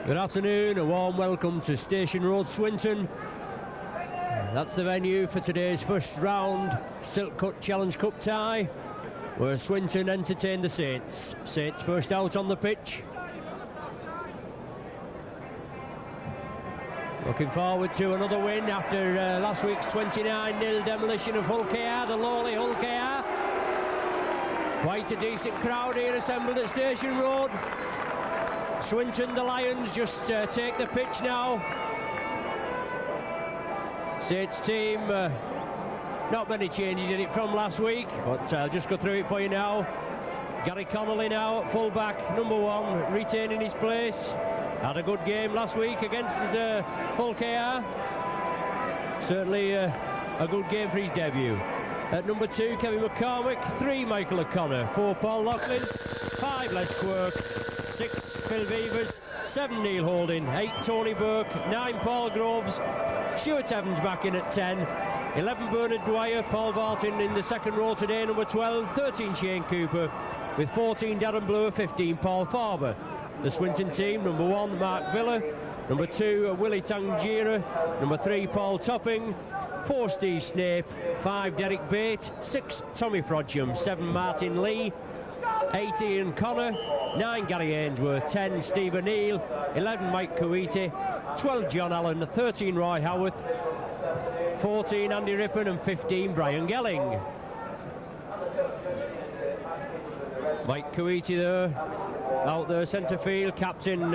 Good afternoon, a warm welcome to Station Road, Swinton. That's the venue for today's first round Silk Cut Challenge Cup tie, where Swinton entertain the Saints. Saints first out on the pitch. Looking forward to another win after last week's 29-0 demolition of Hull KR, the lowly Hull KR. Quite a decent crowd here assembled at Station Road. Swinton, the Lions, just take the pitch now. Saints team, not many changes in it from last week, but I'll just go through it for you now. Gary Connolly now at full-back, number 1, retaining his place. Had a good game last week against Hull KR. Certainly a good game for his debut. At number 2, Kevin McCormick. 3, Michael O'Connor. 4, Paul Loughlin. 5, Les Quirk. 6, Phil Vivers. 7, Neil Holding. 8, Tony Burke. 9, Paul Groves. Stuart Evans back in at 10. 11, Bernard Dwyer. Paul Barton in the second row today, number 12. 13, Shane Cooper. With 14, Darren Bloor. 15, Paul Farber. The Swinton team, number 1, Mark Villa. Number 2, Willie Tangira. Number 3, Paul Topping. 4, Steve Snape. 5, Derek Bate. 6, Tommy Frodsham. 7, Martin Lee. 8, Ian Connor. 9, Gary Ainsworth. 10, Steve O'Neill. 11, Mike Coiti. 12, John Allen. 13, Roy Howarth. 14, Andy Rippon. And 15, Brian Gelling. Mike Coiti there, out there, centre field, captain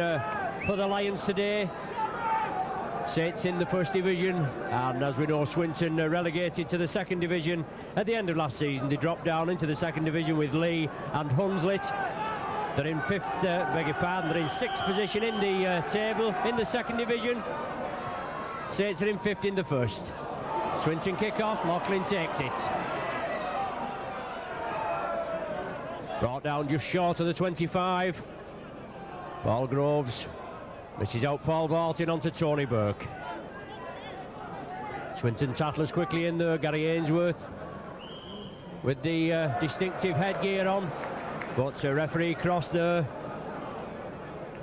for the Lions today. Saints in the first division, and as we know, Swinton relegated to the second division at the end of last season. They dropped down into the second division with Lee and Hunslet. They're in they're in 6th position in the table in the second division. Saints are in 5th in the first. Swinton kick-off, Loughlin takes it. Brought down just short of the 25. Paul Groves misses out Paul Barton onto Tony Burke. Swinton tattlers quickly in there. Gary Ainsworth with the distinctive headgear on, but referee cross there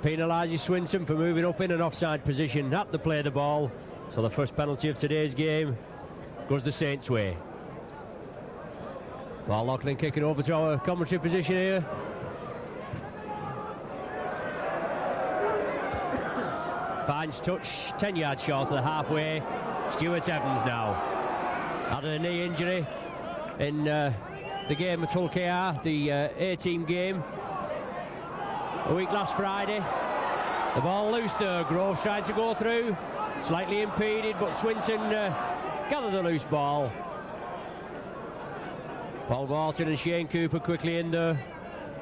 penalises Swinton for moving up in an offside position at the play of the ball. So the first penalty of today's game goes the Saints' way. Paul Loughlin kicking over to our commentary position here. Finds touch, 10 yards short of the halfway. Stuart Evans now. Had a knee injury in the game at Hull KR, the A-team game a week last Friday. The ball loose there, Groves trying to go through. Slightly impeded, but Swinton gathered the loose ball. Paul Barton and Shane Cooper quickly in there.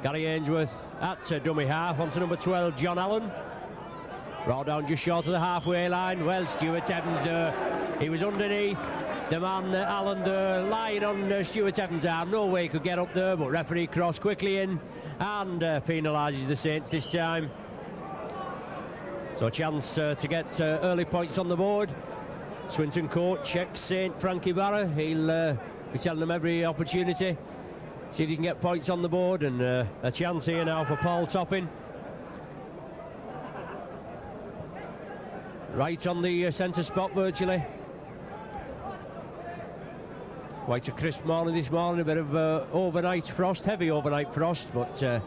Gary Ainsworth at dummy half onto number 12, John Allen. Brought down just short of the halfway line. Well, Stuart Evans there. He was underneath. The man, Allen, there, lying on Stuart Evans' arm. No way he could get up there, but referee cross quickly in and penalises the Saints this time. So a chance to get early points on the board. Swinton coach, ex-Saint Frankie Barra. He'll be telling them every opportunity. See if he can get points on the board, and a chance here now for Paul Topping. Right on the centre spot virtually. Quite a crisp morning this morning, a bit of overnight frost, heavy overnight frost, but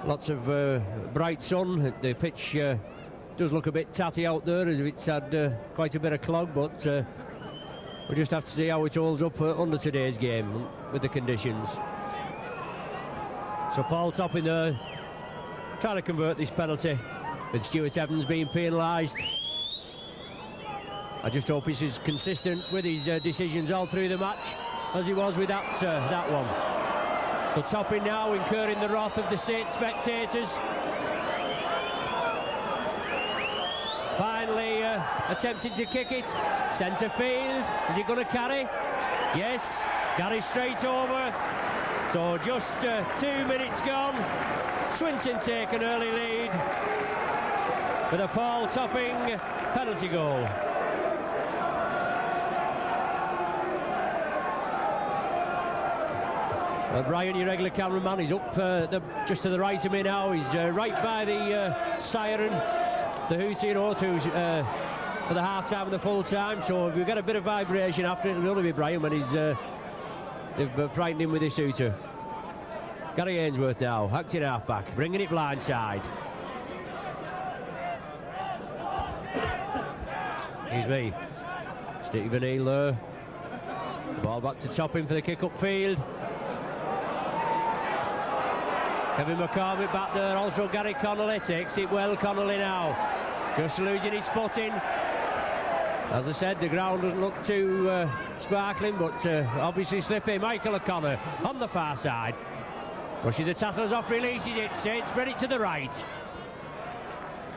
lots of bright sun. The pitch does look a bit tatty out there, as if it's had quite a bit of clog, but we'll just have to see how it holds up under today's game with the conditions. So Paul Topping there, trying to convert this penalty, with Stuart Evans being penalised. I just hope he's as consistent with his decisions all through the match as he was with that one. So Topping now incurring the wrath of the Saints spectators. Finally attempting to kick it. Centre field. Is he going to carry? Yes. Carry straight over. So just 2 minutes gone. Swinton take an early lead with a Paul Topping penalty goal. Brian, your regular cameraman, is up just to the right of me now. He's right by the siren, the hooting O2 for the half-time and the full-time. So if we get a bit of vibration after it, it'll only be Brian when they've frightened him with this hooter. Gary Ainsworth now, acting half-back, bringing it blindside. Here's me. Stephen Neal there. Ball back to Topping for the kick upfield. Kevin McCormick back there, also Gary Connolly takes it well. Connolly now just losing his footing. As I said, the ground doesn't look too sparkling, but obviously slippy. Michael O'Connor on the far side, brushing the tacklers off, releases it. Saints spread it to the right,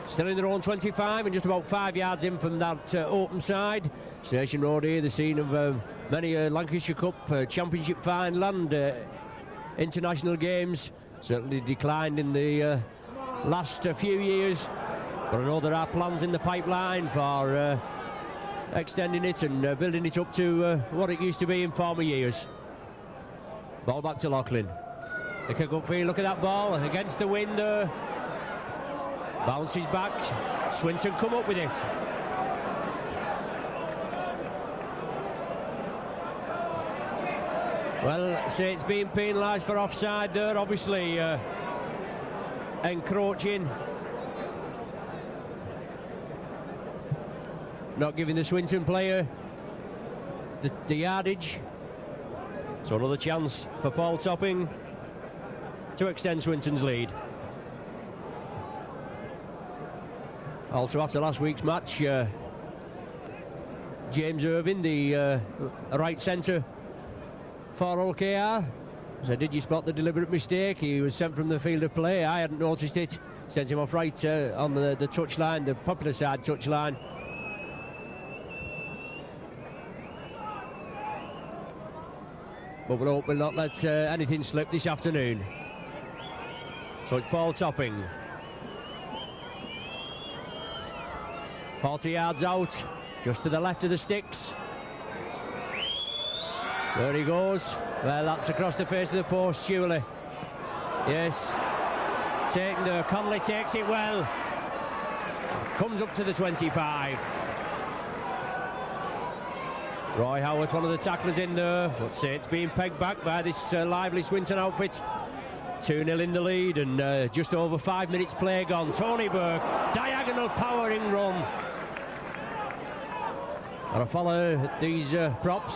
still in their own 25 and just about 5 yards in from that open side. Station Road here, the scene of many Lancashire Cup, Championship final and international games. Certainly declined in the last few years, but I know there are plans in the pipeline for extending it and building it up to what it used to be in former years. Ball back to Loughlin. The kick upfield, look at that ball against the wind. Bounces back. Swinton come up with it. Well, say it's being penalised for offside there, obviously encroaching. Not giving the Swinton player the yardage. So another chance for Paul Topping to extend Swinton's lead. Also after last week's match, James Irving, the right centre for OKR, so did you spot the deliberate mistake? He was sent from the field of play. I hadn't noticed it. Sent him off right on the touchline, the popular side touchline. But we'll hope we'll not let anything slip this afternoon. So it's Paul Topping. 40 yards out, just to the left of the sticks. There he goes. Well, that's across the face of the post, surely. Yes. Taken there. Connolly takes it well. Comes up to the 25. Roy Howarth, one of the tacklers in there. But Saints being pegged back by this lively Swinton outfit. 2-0 in the lead and just over 5 minutes play gone. Tony Burke, diagonal powering run. Gotta follow these props.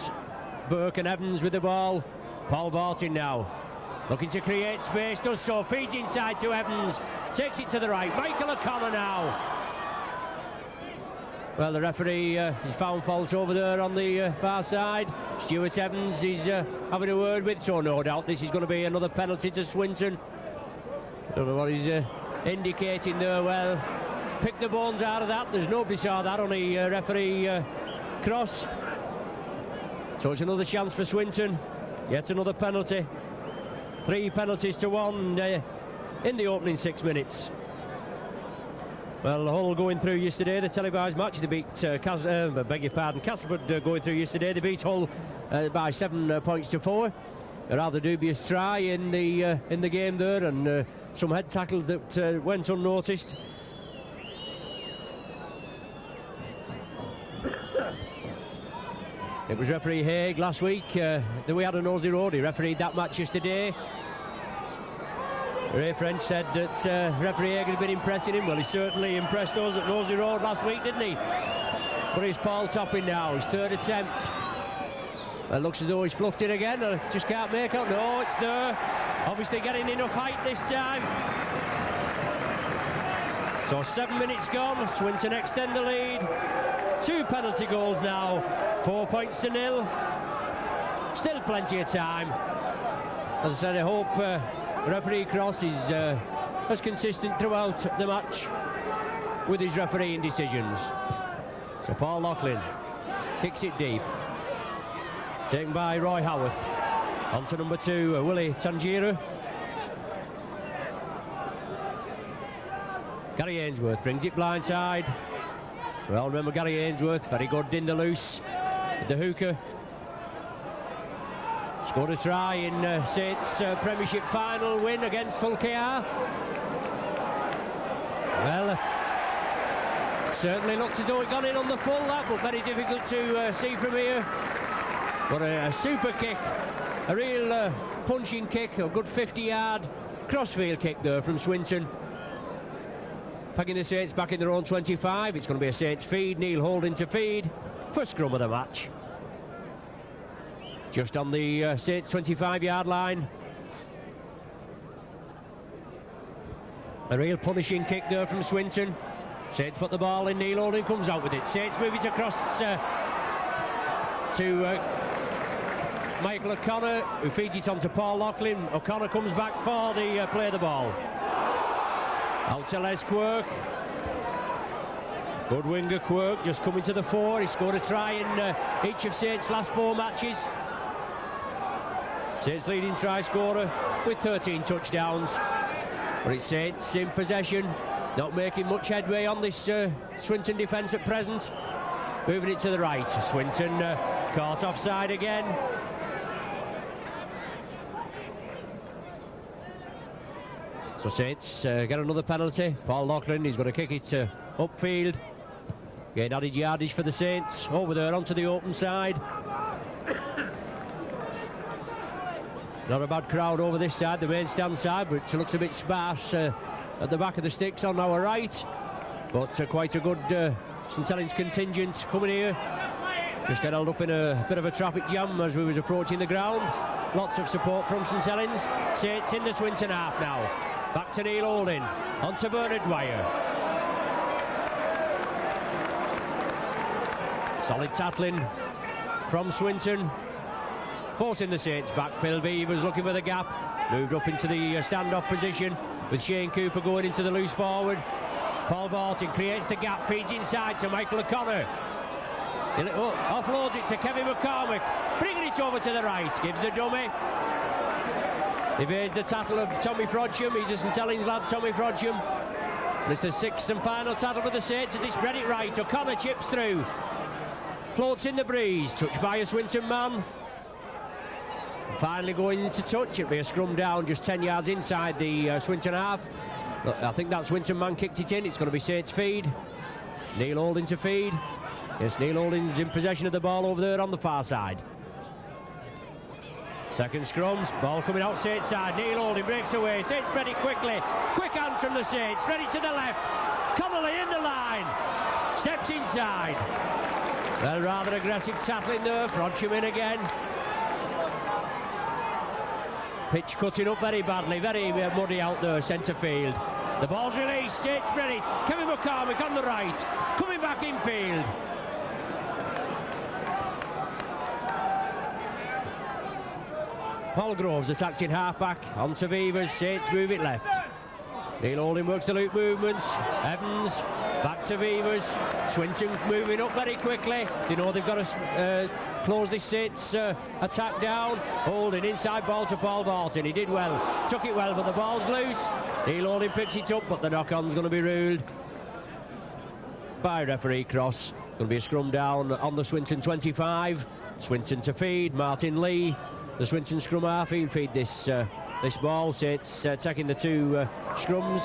Burke and Evans with the ball. Paul Barton now looking to create space, does so, feeds inside to Evans, takes it to the right. Michael O'Connor now. Well, the referee has found fault over there on the far side. Stuart Evans is having a word with, so no doubt this is going to be another penalty to Swinton. Don't know what he's indicating there. Well, pick the bones out of that. There's nobody saw that, only referee Cross. So it's another chance for Swinton. Yet another penalty. 3 penalties to 1 in the opening 6 minutes. Well, Hull going through yesterday, the televised match. They beat Castleford going through yesterday. They beat Hull by 7 points to 4. A rather dubious try in the game there, and some head tackles that went unnoticed. It was referee Haig last week that we had a Nosey Road. He refereed that match yesterday. Ray French said that referee Haig had been impressing him. Well, he certainly impressed us at Nosey Road last week, didn't he? But it's Paul Topping now, his 3rd attempt. It looks as though he's fluffed it again. I just can't make out. No, it's there. Obviously getting enough height this time. So 7 minutes gone. Swinton extend the lead. 2 penalty goals now. 4 points to 0. Still plenty of time. As I said, I hope referee Cross is as consistent throughout the match with his refereeing decisions. So Paul Loughlin kicks it deep. Taken by Roy Howarth. On to number 2, Willie Tangira. Gary Ainsworth brings it blindside. We all remember Gary Ainsworth, very good in the loose. The hooker. Scored a try in Saints' Premiership final win against Hull KR. Well, certainly looks as though it got in on the full, that, but very difficult to see from here. But a super kick, a real punching kick, a good 50-yard crossfield kick there from Swinton. Pegging the Saints back in their own 25. It's going to be a Saints feed. Neil Holding to feed. First scrum of the match. Just on the Saints 25-yard line. A real punishing kick there from Swinton. Saints put the ball in. Neil Holding comes out with it. Saints move it across to Michael O'Connor, who feeds it on to Paul Loughlin. O'Connor comes back for the play the ball. Out to Les Quirk. Good winger Quirk, just coming to the fore. He scored a try in each of Saints' last 4 matches. Saints leading try scorer with 13 touchdowns. But it's Saints in possession, not making much headway on this Swinton defence at present. Moving it to the right. Swinton caught offside again. So Saints get another penalty. Paul Loughlin, he's going to kick it upfield. Gain added yardage for the Saints. Over there onto the open side. Not a bad crowd over this side, the main stand side, but it looks a bit sparse at the back of the sticks on our right. But quite a good St Helens contingent coming here. Just get held up in a bit of a traffic jam as we was approaching the ground. Lots of support from St Helens. Saints in the Swinton half now. Back to Neil Holding, on to Bernard Dwyer. Solid tackling from Swinton. Forcing the Saints back. Phil Beavers looking for the gap. Moved up into the standoff position with Shane Cooper going into the loose forward. Paul Barton creates the gap, feeds inside to Michael O'Connor. Offloads it to Kevin McCormick, bringing it over to the right. Gives the dummy. Evades the tackle of Tommy Frodsham. He's a St Helens lad, Tommy Frodsham. And it's the 6th and final tackle for the Saints as they spread it right. O'Connor chips through. Floats in the breeze. Touched by a Swinton man. Finally going into touch. It'll be a scrum down just 10 yards inside the Swinton half. I think that Swinton man kicked it in. It's going to be Saints feed. Neil Holding to feed. Yes, Neil Holding's in possession of the ball over there on the far side. Second scrums, ball coming out Saints side. Neil Holding breaks away. Saints spread it quickly. Quick hands from the Saints. Ready to the left. Connolly in the line. Steps inside. Well, rather aggressive tackling there. Frodsham in again. Pitch cutting up very badly. Very muddy out there, centre field. The ball's released. Saints spread it. Kevin McCormick on the right. Coming back infield. Paul Groves attacked in half-back, on to Beavers, Saints move it left. Neil Holding works the loop movements, Evans, back to Beavers, Swinton moving up very quickly. They know they've got to close this Saints attack down. Holding inside ball to Paul Barton, he did well, took it well, but the ball's loose. Neil Holding picks it up, but the knock-on's going to be ruled by referee Cross. Going to be a scrum down on the Swinton 25. Swinton to feed, Martin Lee. The Swinton scrum half, he'll feed this ball. Saints taking the 2 scrums.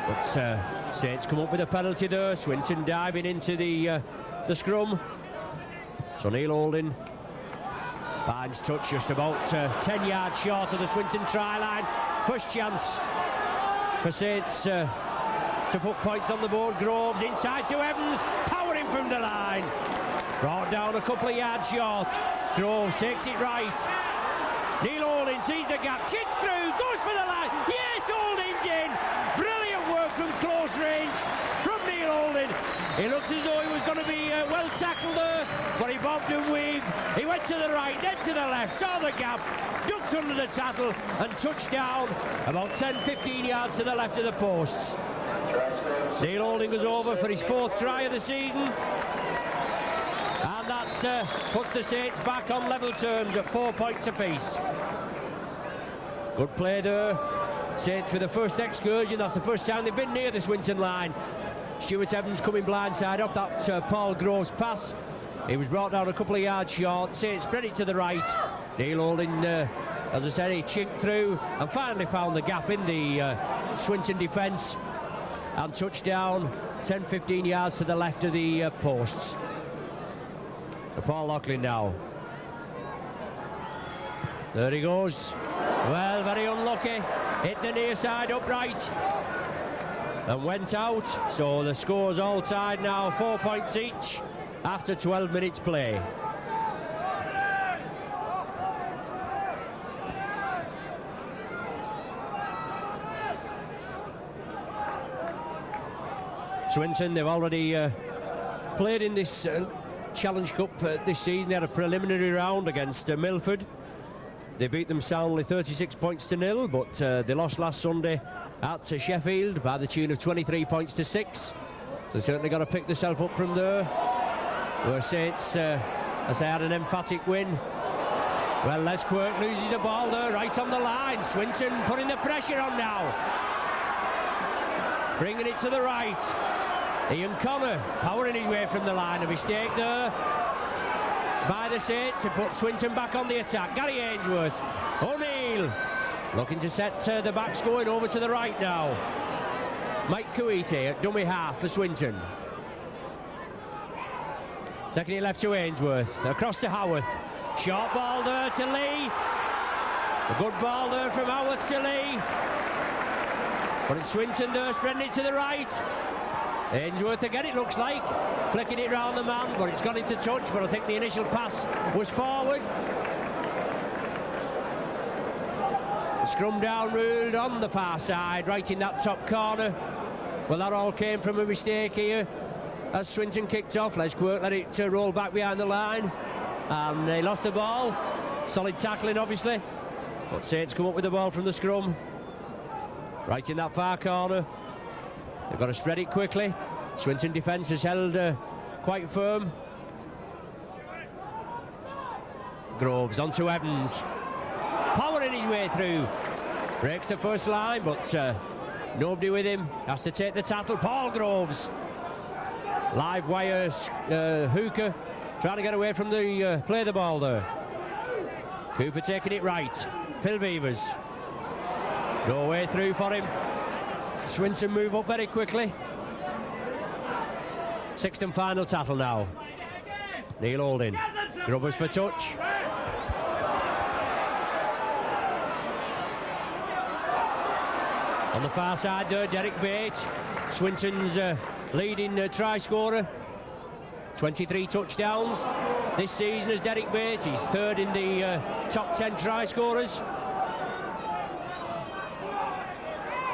But Saints come up with a penalty there. Swinton diving into the scrum. So Neil Holding finds touch just about 10 yards short of the Swinton try line. First chance for Saints to put points on the board. Groves inside to Evans, powering from the line. Brought down a couple of yards short. Groves takes it right. Neil Holding sees the gap, chits through, goes for the line. Yes, Holding's in. Brilliant work from close range from Neil Holding. He looks as though he was going to be well tackled there, but he bobbed and weaved. He went to the right, then to the left, saw the gap, ducked under the tackle and touched down about 10-15 yards to the left of the posts. Neil Holding goes over for his 4th try of the season. And that puts the Saints back on level terms at 4 points apiece. Good play there. Saints with the first excursion. That's the first time they've been near the Swinton line. Stuart Evans coming blindside off that Paul Groves pass. He was brought down a couple of yards short. Saints spread it to the right. Neil Holding, as I said, he chinked through and finally found the gap in the Swinton defence and touchdown 10-15 yards to the left of the posts. Paul Loughlin now. There he goes. Well, very unlucky. Hit the near side upright and went out. So the score's all tied now, 4 points each after 12 minutes play. Swinton, they've already played in this Challenge Cup this season. They had a preliminary round against Milford. They beat them soundly 36-0, but they lost last Sunday at Sheffield by the tune of 23 points to 6. So they certainly got to pick themselves up from there. Where Saints, as they had an emphatic win. Well, Les Quirk loses the ball there, right on the line. Swinton putting the pressure on now. Bringing it to the right. Ian Connor powering his way from the line. A mistake there by the Saints to put Swinton back on the attack. Gary Ainsworth. O'Neill looking to set the backs going over to the right now. Mike Kuite at dummy half for Swinton. Taking it left to Ainsworth. Across to Howarth. Short ball there to Lee. A good ball there from Howarth to Lee. But it's Swinton there spreading it to the right. Ainsworth again, it looks like, flicking it round the man, but it's gone into touch. But I think the initial pass was forward. The scrum down ruled on the far side, right in that top corner. Well, that all came from a mistake here as Swinton kicked off. Les Quirk let it roll back behind the line, and they lost the ball. Solid tackling, obviously, but Saints come up with the ball from the scrum, right in that far corner. They've got to spread it quickly. Swinton defence has held quite firm. Groves onto Evans. Powering his way through. Breaks the first line, but nobody with him. Has to take the tackle. Paul Groves. Live wire hooker. Trying to get away from the play the ball there. Cooper taking it right. Phil Beavers. No way through for him. Swinton move up very quickly. Sixth and final tackle now. Neil Holding. Grubbers for touch. On the far side there, Derek Bates. Swinton's leading try scorer. 23 touchdowns this season as Derek Bates. He's third in the top 10 try scorers.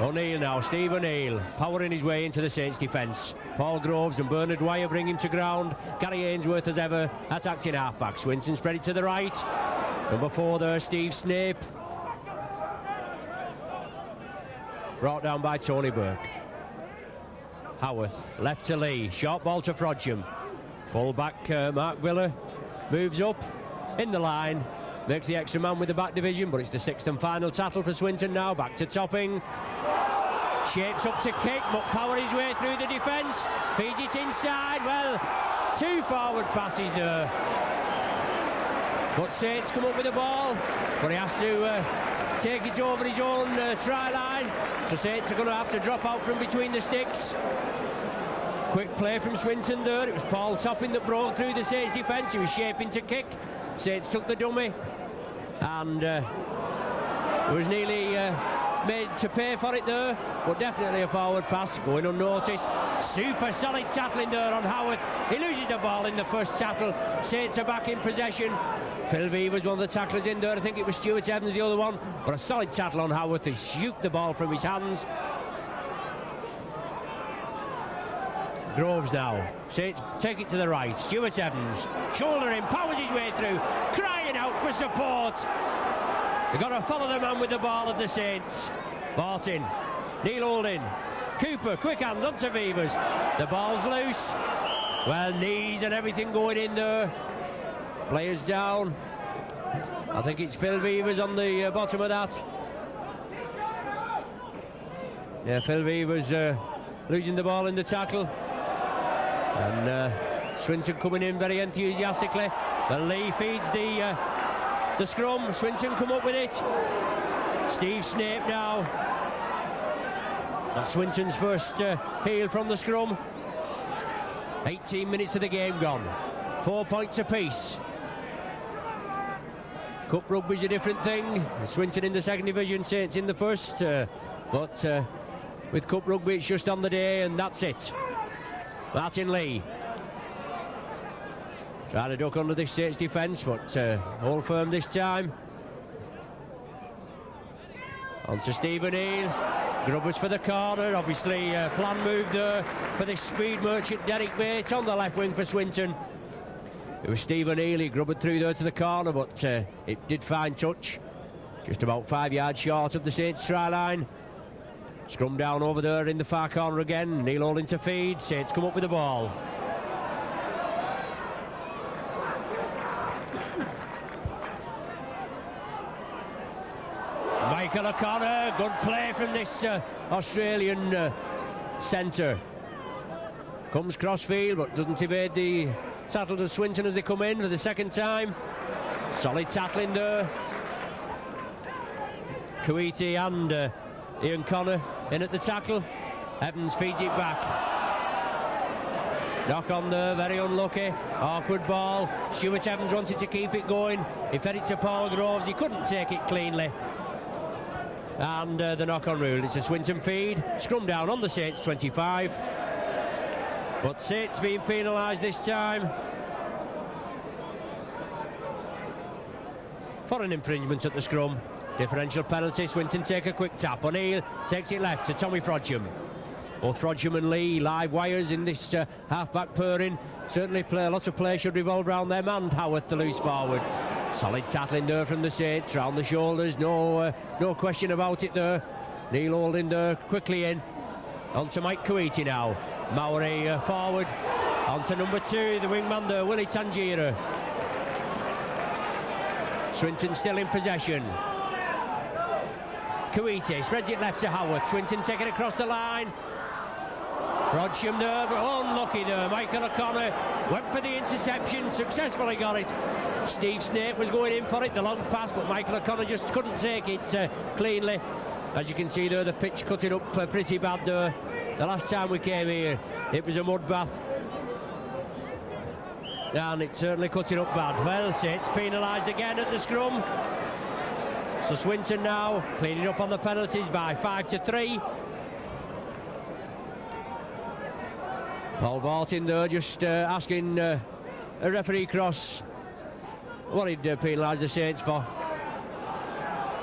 O'Neill now, Steve O'Neill, powering his way into the Saints defence. Paul Groves and Bernard Dwyer bring him to ground. Gary Ainsworth, as ever, attacked in half-back. Swinton spread it to the right. Number 4 there, Steve Snape. Brought down by Tony Burke. Howarth, left to Lee. Short ball to Frodsham. Full-back Mark Villa moves up in the line. Makes the extra man with the back division, but it's the sixth and final tackle for Swinton now. Back to Topping. Shapes up to kick, but power his way through the defence. Feeds it inside. Well, 2 forward passes there. But Saints come up with the ball, but he has to take it over his own try line. So Saints are going to have to drop out from between the sticks. Quick play from Swinton there. It was Paul Topping that broke through the Saints defence. He was shaping to kick. Saints took the dummy, and it was nearly made to pay for it there, but definitely a forward pass going unnoticed. Super solid tackling there on Howard. He loses the ball in the first tackle. Saints are back in possession. Phil V was one of the tacklers in there. I think it was Stuart Evans, the other one, but a solid tackle on Howard to shoot the ball from his hands. Groves now. Saints take it to the right. Stuart Evans, shoulder in, powers his way through, crying out for support. They've got to follow the man with the ball of the Saints. Barton, Neil Holding, Cooper, quick hands onto Beavers. The ball's loose. Well, knees and everything going in there. Players down. I think it's Phil Beavers on the bottom of that. Yeah, Phil Beavers losing the ball in the tackle. And Swinton coming in very enthusiastically. But Lee feeds the scrum. Swinton come up with it. Steve Snape now. That's Swinton's first heel from the scrum. 18 minutes of the game gone. 4 points apiece. Cup rugby's a different thing. Swinton in the second division, Saints in the first. But with Cup rugby, it's just on the day, and that's it. Martin Lee trying to duck under this Saints defence, but hold firm this time. On to Stephen Neal. Grubbers for the corner. Obviously, plan move there for this speed merchant Derek Bates on the left wing for Swinton. It was Stephen Neal. He grubbered through there to the corner, but it did find touch. Just about 5 yards short of the Saints try line. Scrum down over there in the far corner again. Neil holding to feed. Saints come up with the ball. Michael O'Connor, good play from this Australian centre. Comes crossfield but doesn't evade the tackle to Swinton as they come in for the second time. Solid tackling there. Kuwaiti and Ian Connor in at the tackle. Evans feeds it back. Knock on there, very unlucky. Awkward ball. Stuart Evans wanted to keep it going. He fed it to Paul Groves. He couldn't take it cleanly. And the knock-on rule. It's a Swinton feed. Scrum down on the Saints 25. But Saints being penalised this time for an infringement at the scrum. Differential penalty. Swinton take a quick tap. O'Neill takes it left to Tommy Frodsham. Both Frodsham and Lee live wires in this half-back pairing. Certainly lots of play should revolve around them and Howarth, the loose forward. Solid tackling there from the Saints, round the shoulders, no question about it there. Neil holding there, quickly in. On to Mike Kuwaiti now. Maori forward. On to number 2, the wingman there, Willie Tangira. Swinton still in possession. Kuwaiti spreads it left to Howard. Swinton taking it across the line. Frodsham there, but unlucky there. Michael O'Connor went for the interception, successfully got it. Steve Snape was going in for it, the long pass, but Michael O'Connor just couldn't take it cleanly. As you can see there, the pitch cut it up pretty bad there. The last time we came here, it was a mud bath. And it certainly cut it up bad. Well, Saints penalised again at the scrum. So Swinton now cleaning up on the penalties by 5-3. Paul Barton there just asking a referee cross what he'd penalise the Saints for.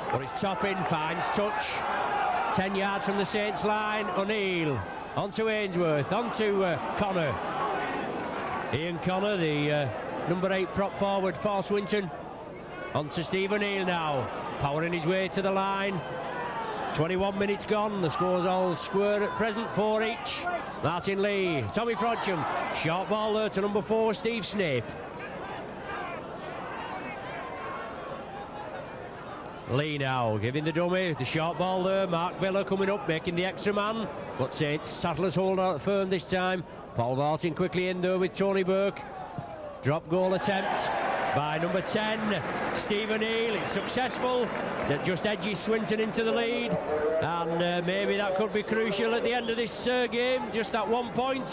But it's Toppin, finds touch. 10 yards from the Saints line. O'Neill onto Ainsworth, onto Connor. Ian Connor, the number 8 prop forward for Swinton. Onto Steve O'Neill now, powering his way to the line. 21 minutes gone, the score's all square at present, 4 each. Martin Lee, Tommy Frodsham, short ball there to number 4, Steve Snape. Lee now giving the dummy, the short ball there. Mark Villa coming up, making the extra man, but Saints Sattlers hold out firm this time. Paul Barton quickly in there with Tony Burke. Drop goal attempt by number 10, Stephen Neal. It's successful. That just edges Swinton into the lead, and maybe that could be crucial at the end of this game, just that 1 point.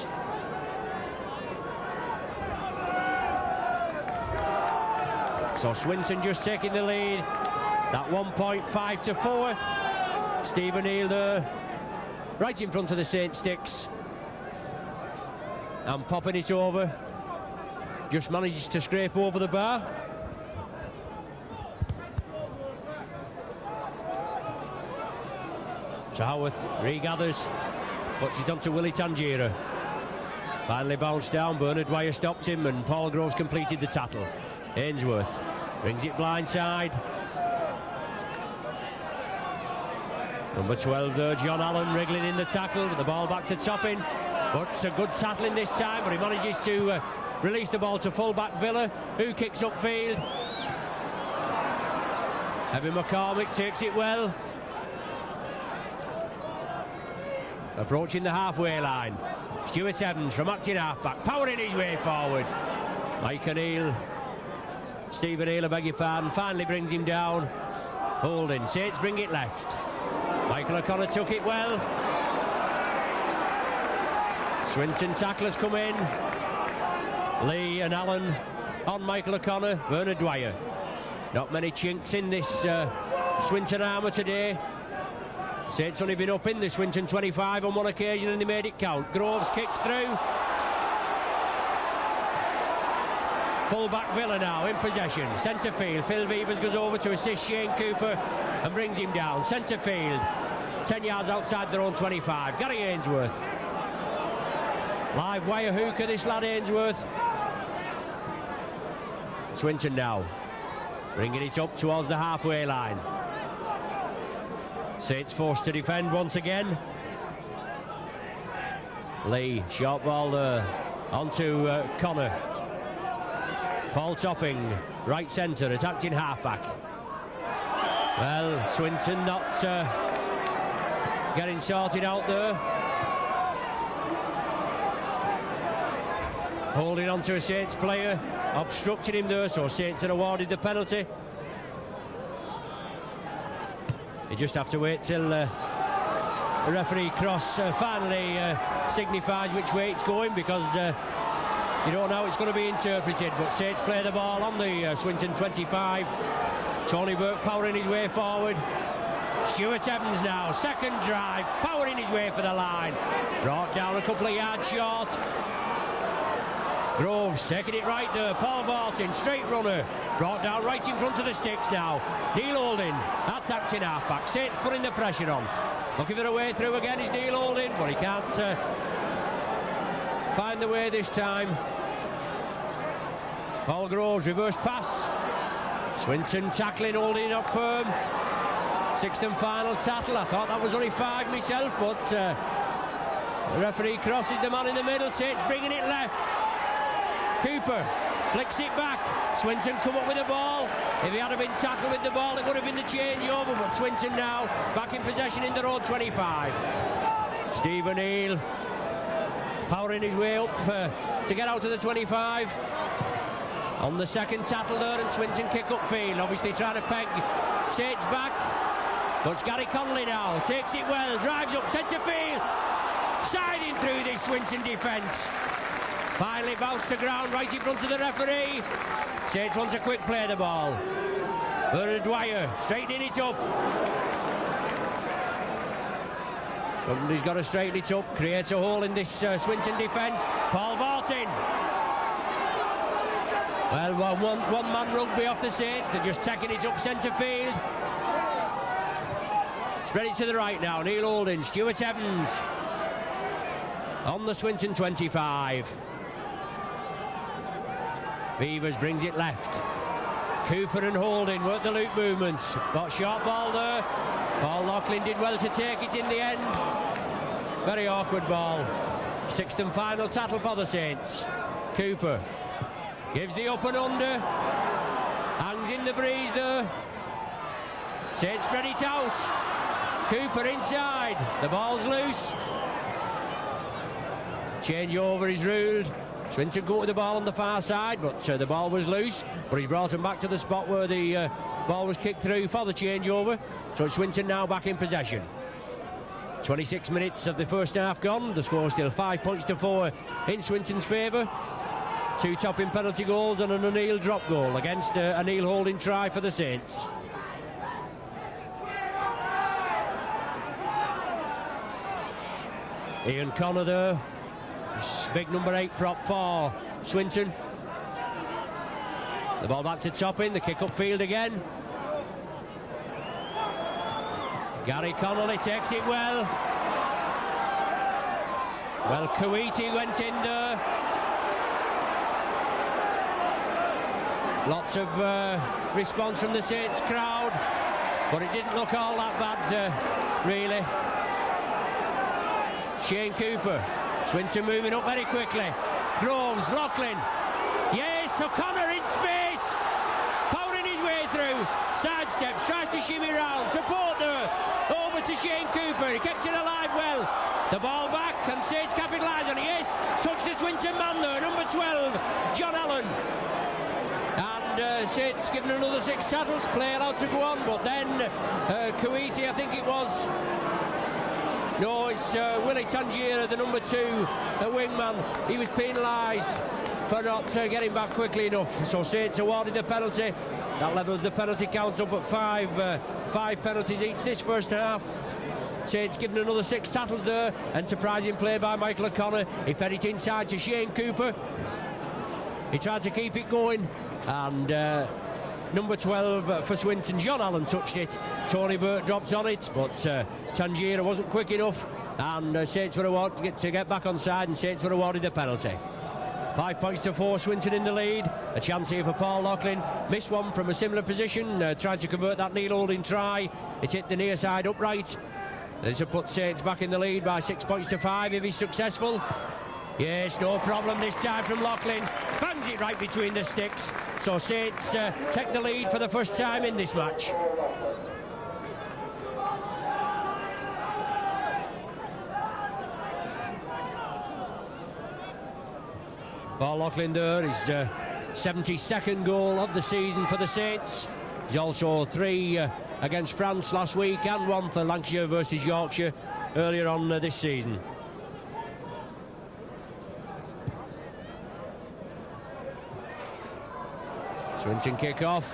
So Swinton just taking the lead. That 1 point, 5-4. Stephen Neal there, right in front of the Saints sticks, and popping it over. Just manages to scrape over the bar. So Howarth regathers, puts it onto Willie Tangira. Finally bounced down, Bernard Dwyer stopped him, and Paul Groves completed the tackle. Ainsworth brings it blindside. Number 12 there, John Allen, wriggling in the tackle, with the ball back to Toppin. But it's a good tackling this time, but he manages to release the ball to full-back Villa, who kicks upfield. Evan McCormick takes it well. approaching the halfway line. Stuart Evans from acting half-back, powering his way forward. Stephen O'Neill, I beg your pardon, finally brings him down. Holding, Saints bring it left. Michael O'Connor took it well. Swinton tacklers come in. Lee and Allen on Michael O'Connor. Werner Dwyer. Not many chinks in this Swinton armour today. Saints only been up in the Swinton 25 on one occasion and they made it count. Groves kicks through. Full-back Villa now in possession. Centre field. Phil Beavers goes over to assist Shane Cooper and brings him down. Centre field. 10 yards outside their own 25. Gary Ainsworth. Live wire hooker, this lad Ainsworth. Swinton now. Bringing it up towards the halfway line. Saints forced to defend once again. Lee, short ball there. Onto Connor. Paul Topping, right centre, attacked in half-back. Well, Swinton not getting sorted out there. Holding on to a Saints player, obstructed him there, so Saints are awarded the penalty. You just have to wait till the referee Cross finally signifies which way it's going, because you don't know how it's going to be interpreted. But Saints play the ball on the Swinton 25. Tony Burke powering his way forward. Stuart Evans now, second drive, powering his way for the line. Brought down a couple of yards short. Groves taking it right there. Paul Barton, straight runner. Brought down right in front of the sticks now. Neil Holding, attacked in half-back. Saints putting the pressure on. Looking for a way through again is Neil Holding, but he can't find the way this time. Paul Groves, reverse pass. Swinton tackling, Holding up firm. Sixth and final tackle. I thought that was only 5 myself, but the referee crosses the man in the middle. Saints bringing it left. Cooper flicks it back. Swinton come up with the ball. If he had been tackled with the ball, it would have been the changeover, but Swinton now back in possession in their own 25. Steve O'Neill powering his way up to get out of the 25. On the second tackle there, and Swinton kick up field, obviously trying to peg Saints back. But it's Gary Connolly now, takes it well, drives up centre field, siding through this Swinton defence. Finally bounced to ground right in front of the referee. Saints wants a quick play the ball. Werner Dwyer straightening it up. Somebody's got to straighten it up, creates a hole in this Swinton defence. Paul Barton. Well, one man rugby off the Saints. They're just taking it up centre field. Spread it to the right now. Neil Holding, Stuart Evans on the Swinton 25. Beavers brings it left. Cooper and Holding work the loop movements. Got short ball there. Paul Loughlin did well to take it in the end. Very awkward ball. Sixth and final tackle for the Saints. Cooper gives the up and under. Hangs in the breeze there. Saints spread it out. Cooper inside. The ball's loose. Change over is ruled. Swinton go with the ball on the far side, but the ball was loose. But he's brought him back to the spot where the ball was kicked through for the changeover. So it's Swinton now back in possession. 26 minutes of the first half gone. The score still 5 points to 4 in Swinton's favour. 2 topping penalty goals and an O'Neill drop goal against a Neil Holding try for the Saints. Ian Connor there. Big number 8 prop for Swinton. The ball back to Topping, the kick up field again. Gary Connolly takes it well. Well, Kuwaiti went in there. Lots of response from the Saints crowd, but it didn't look all that bad, really. Shane Cooper. Swinton moving up very quickly. Groves, Loughlin. Yes, O'Connor in space. Powering his way through. Sidesteps, tries to shimmy round. Support there. Over to Shane Cooper. He kept it alive well. The ball back, and Saints capitalise on it. Yes, touch the Swinton man there, number 12, John Allen. And Saints given another 6 tackles, play allowed to go on, but then Kuwaiti, I think it was. No, it's Willie Tangiera, the number 2 wingman. He was penalised for not getting back quickly enough. So Saints awarded the penalty. That levels the penalty count up at 5 penalties each this first half. Saints given another 6 tackles there. Enterprising play by Michael O'Connor. He fed it inside to Shane Cooper. He tried to keep it going, and number 12 for Swinton, John Allen, touched it. Tony Burke dropped on it, but Tangiera wasn't quick enough, and Saints were awarded to get back on side, and Saints were awarded the penalty. 5 points to 4, Swinton in the lead. A chance here for Paul Loughlin. Missed one from a similar position, tried to convert that Neil Holding try. It hit the near side upright. This will put Saints back in the lead by 6 points to 5 if he's successful. Yes, no problem this time from Loughlin. Bangs it right between the sticks. So Saints take the lead for the first time in this match. Paul Loughlin there, his 72nd goal of the season for the Saints. He's also 3 against France last week and 1 for Lancashire versus Yorkshire earlier on this season. Swinton kick off.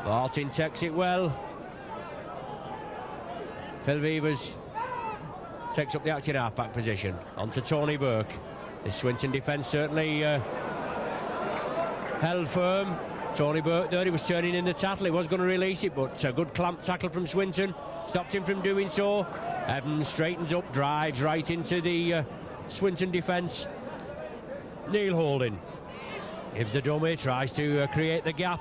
Martin takes it well. Phil Beavers takes up the active half-back position. On to Tony Burke. The Swinton defence certainly held firm. Tony Burke there, he was turning in the tackle, he was going to release it, but a good clamp tackle from Swinton stopped him from doing so. Evans straightens up, drives right into the Swinton defence. Neil Holding gives the dummy, tries to create the gap.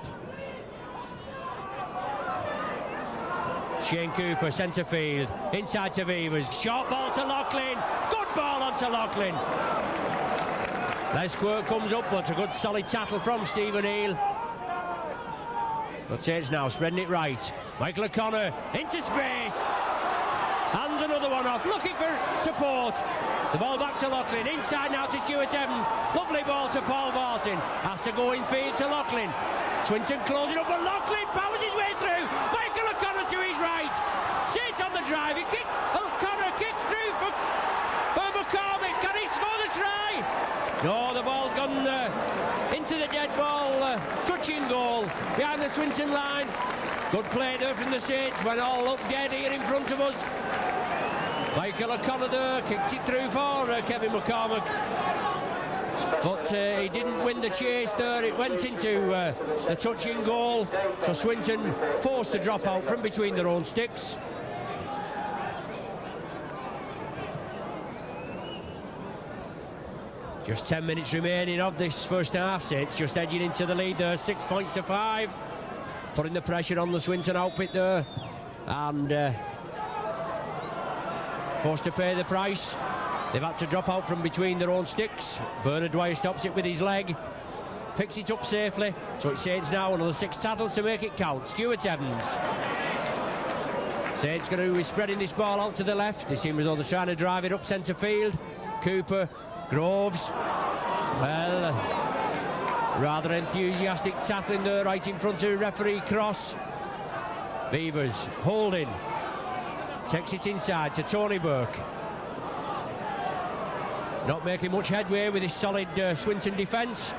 Shane Cooper, centre field, inside to Beavers, short ball to Loughlin, good ball onto Loughlin. Les Quirk comes up, but a good solid tackle from Stephen Neal. But Saints now spreading it right. Michael O'Connor into space. Hands another one off, looking for support. The ball back to Loughlin, inside now to Stuart Evans. Lovely ball to Paul Barton. Has to go in field to Loughlin. Swinton closing up, but Loughlin powers his way through. Michael O'Connor to his right. Saints on the drive, he kicks. O'Connor kicks through for McCormick. Can he score the try? No, the ball's gone into the dead ball, touching goal behind the Swinton line. Good play there from the Saints when all look dead here in front of us. Michael O'Connor there kicked it through for Kevin McCormick, but he didn't win the chase there. It went into the touching goal, so Swinton forced to drop out from between their own sticks. Just 10 minutes remaining of this first half. Saints just edging into the lead there, 6 points to 5. Putting the pressure on the Swinton outfit there, and forced to pay the price. They've had to drop out from between their own sticks. Bernard Dwyer stops it with his leg, picks it up safely, so it's Saints now, another 6 tackles to make it count. Stuart Evans. Saints going to be spreading this ball out to the left. They seem as though they're trying to drive it up centre field. Cooper, Groves, well, rather enthusiastic tackling there right in front of referee Cross. Beavers, Holding, takes it inside to Tony Burke. Not making much headway with his solid Swinton defence.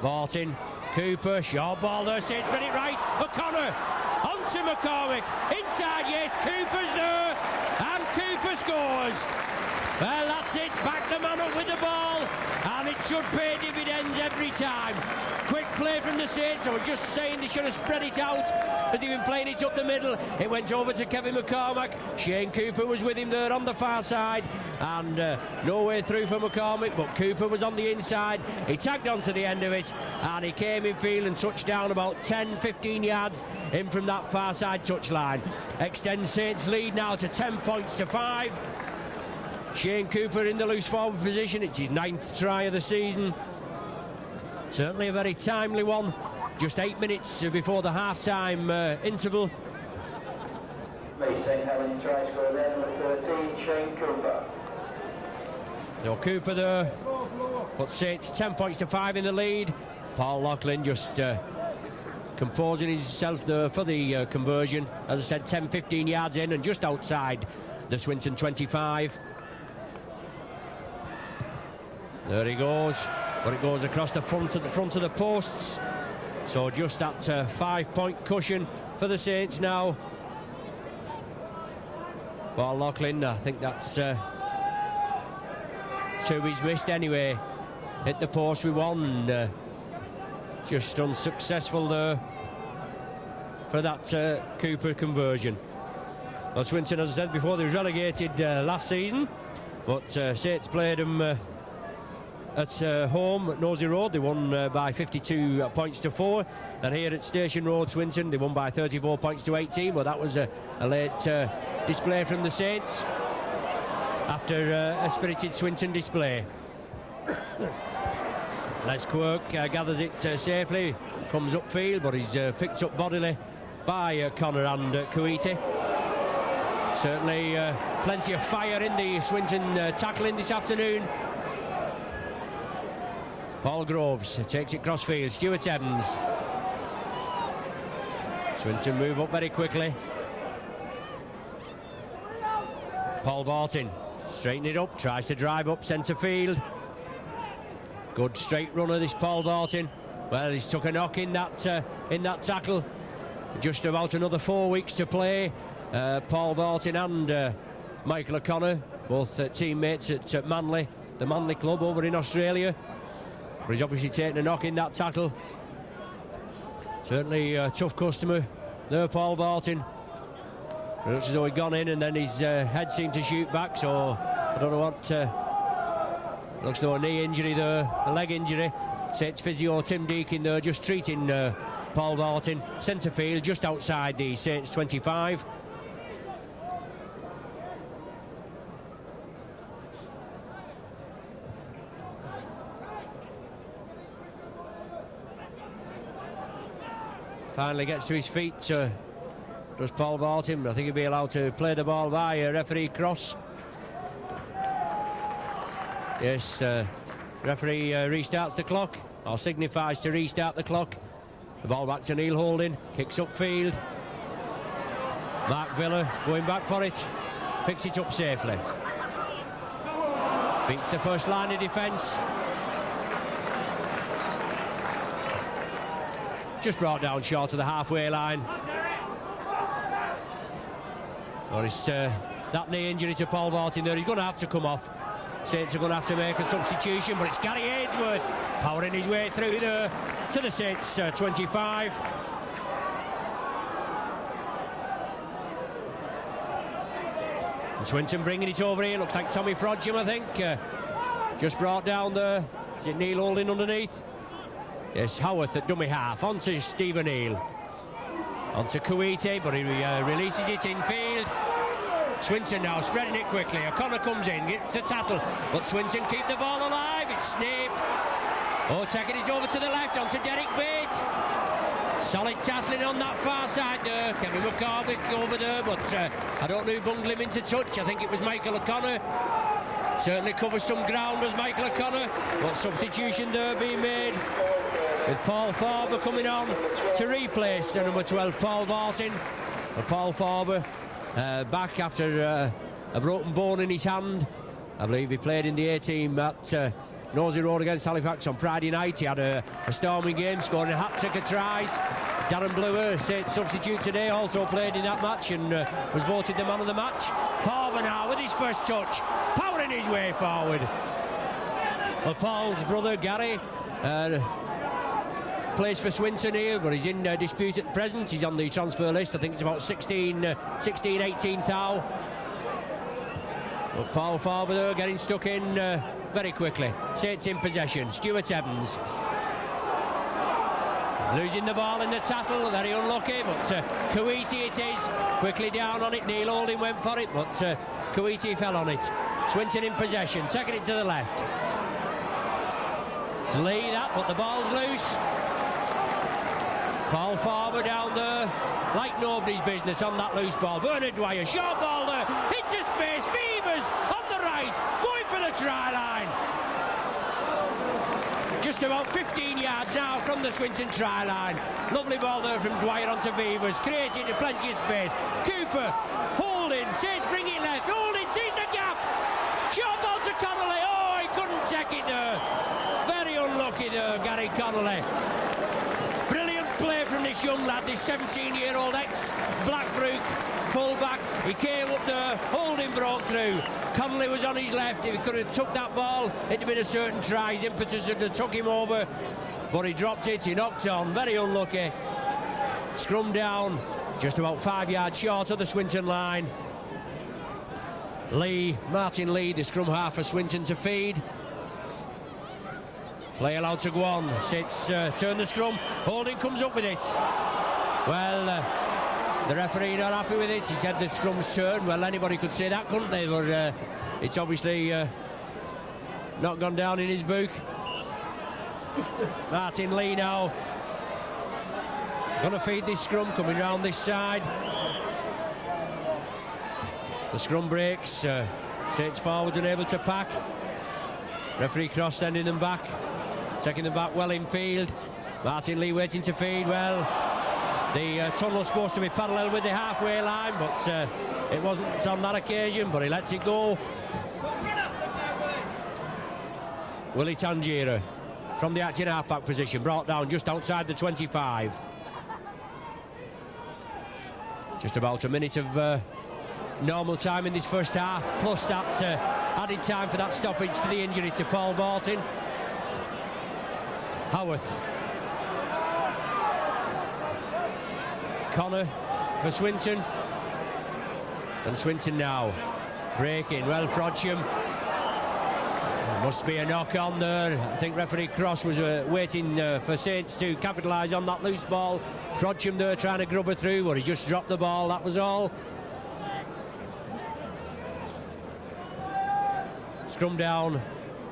Martin, Cooper, short ball there, Saints spread it right. O'Connor, on to McCormick, inside, yes, Cooper's there, and Cooper scores. Well, that's it, back the man up with the ball, and it should pay dividends every time. Quick play from the Saints. I was just saying they should have spread it out as they've been playing it up the middle. It went over to Kevin McCormick. Shane Cooper was with him there on the far side, and no way through for McCormick, but Cooper was on the inside. He tagged on to the end of it, and he came in field and touched down about 10-15 yards in from that far side touchline. Extends Saints' lead now to 10 points to 5. Shane Cooper in the loose forward position. It's his 9th try of the season. Certainly a very timely one. Just 8 minutes before the half-time interval. St Helens try score there, number 13, Shane Cooper. So Cooper there, but Saints 10 points to 5 in the lead. Paul Loughlin just composing himself there for the conversion. As I said, 10-15 yards in and just outside the Swinton 25. There he goes, but it goes across the front of the posts. So just that 5-point cushion for the Saints now. Paul Loughlin, I think that's two he's missed anyway. Hit the post with one, and just unsuccessful there for that Cooper conversion. Well, Swinton, as I said before, they was relegated last season, but Saints played them at home at Nosey Road. They won by 52 points to 4, and here at Station Road, Swinton, they won by 34 points to 18. Well, that was a late display from the Saints after a spirited Swinton display. Les Quirk gathers it safely, comes upfield, but he's picked up bodily by Connor and Kuwaiti. Certainly plenty of fire in the Swinton tackling this afternoon. Paul Groves takes it crossfield. Stuart Evans. Swinton move up very quickly. Paul Barton straighten it up, tries to drive up centre field. Good straight runner, this Paul Barton. Well, he's took a knock in that tackle. Just about another 4 weeks to play. Paul Barton and Michael O'Connor, both teammates at Manly, the Manly club over in Australia. But he's obviously taken a knock in that tackle. Certainly a tough customer there, Paul Barton. It looks as though he'd gone in and then his head seemed to shoot back, so I don't know what. Looks as though a knee injury there, a leg injury. Saints physio Tim Deakin there just treating Paul Barton. Centre field just outside the Saints 25. Finally gets to his feet, does Paul Barton, but I think he'll be allowed to play the ball by referee Cross. Yes, referee restarts the clock, or signifies to restart the clock. The ball back to Neil Holding, kicks upfield. Mark Villa going back for it, picks it up safely. Beats the first line of defence. Just brought down short of the halfway line. Or it's that knee injury to Paul Barton there. He's going to have to come off. Saints are going to have to make a substitution, but it's Gary Ainsworth powering his way through there to the Saints 25. And Swinton bringing it over here. Looks like Tommy Frodsham, I think. Just brought down there. Is it Neil Holding underneath? Yes, Howarth at dummy half, onto Stephen Neal. Onto Kuwaiti, but he releases it infield. Swinton now spreading it quickly. O'Connor comes in, gets a tackle, but Swinton keep the ball alive. It's sniped. O'Taggart is over to the left, onto Derek Bates. Solid tackling on that far side there. Kevin McCarthy over there, but I don't know who bungled him into touch. I think it was Michael O'Connor. Certainly covers some ground as Michael O'Connor, but substitution there being made with Paul Farber coming on to replace number 12 Paul Barton. Paul Farber back after a broken bone in his hand. I believe he played in the A-team at Nosey Road against Halifax on Friday night. He had a storming game, scoring a hat-trick of tries. Darren Bluer, Saints substitute today, also played in that match and was voted the man of the match. Farber now with his first touch, powering his way forward. Well, Paul's brother Gary plays for Swinton here, but he's in dispute at present. He's on the transfer list. I think it's about 16, 18 thou. But Paul Farber there getting stuck in very quickly. Saints in possession. Stuart Evans losing the ball in the tackle, very unlucky, but Kuwaiti it is, quickly down on it. Neil Holding went for it, but Kuwaiti fell on it. Swinton in possession, taking it to the left. It's Lee that, but the ball's loose. Paul Farmer down there, like nobody's business on that loose ball. Bernard Dwyer, short ball there, into space. Beavers on the right, going for the try line. Just about 15 yards now from the Swinton try line. Lovely ball there from Dwyer onto Beavers, creating plenty of space. Cooper, Holding, Saints bring it left. Holding sees the gap. Short ball to Connolly. Oh, he couldn't take it there. Very unlucky there, Gary Connolly. Brilliant play from this young lad, this 17-year-old ex-Blackbrook full-back. He came up there, Holding broke through. Connolly was on his left. If he could have took that ball, it'd have been a certain try. His impetus would have took him over, but he dropped it, he knocked on. Very unlucky. Scrum down, just about 5 yards short of the Swinton line. Martin Lee, the scrum half for Swinton to feed. Play allowed to go on. Sits, turn the scrum. Holding comes up with it. Well, the referee not happy with it. He said the scrum's turn. Well, anybody could say that, couldn't they? But it's obviously not gone down in his book. Martin Lee now going to feed this scrum, coming round this side. The scrum breaks. Saints forward unable to pack. Referee Cross sending them back. Taking them back well in field. Martin Lee waiting to feed. Well, the tunnel's supposed to be parallel with the halfway line, but it wasn't on that occasion, but he lets it go. Willie Tangira from the acting half-back position, brought down just outside the 25. Just about a minute of normal time in this first half, plus that added time for that stoppage to the injury to Paul Borton. Howarth. Connor for Swinton. And Swinton now breaking. Well, Frodsham. Must be a knock on there. I think referee Cross was waiting for Saints to capitalise on that loose ball. Frodsham there trying to grub her through, but he just dropped the ball, that was all. Scrum down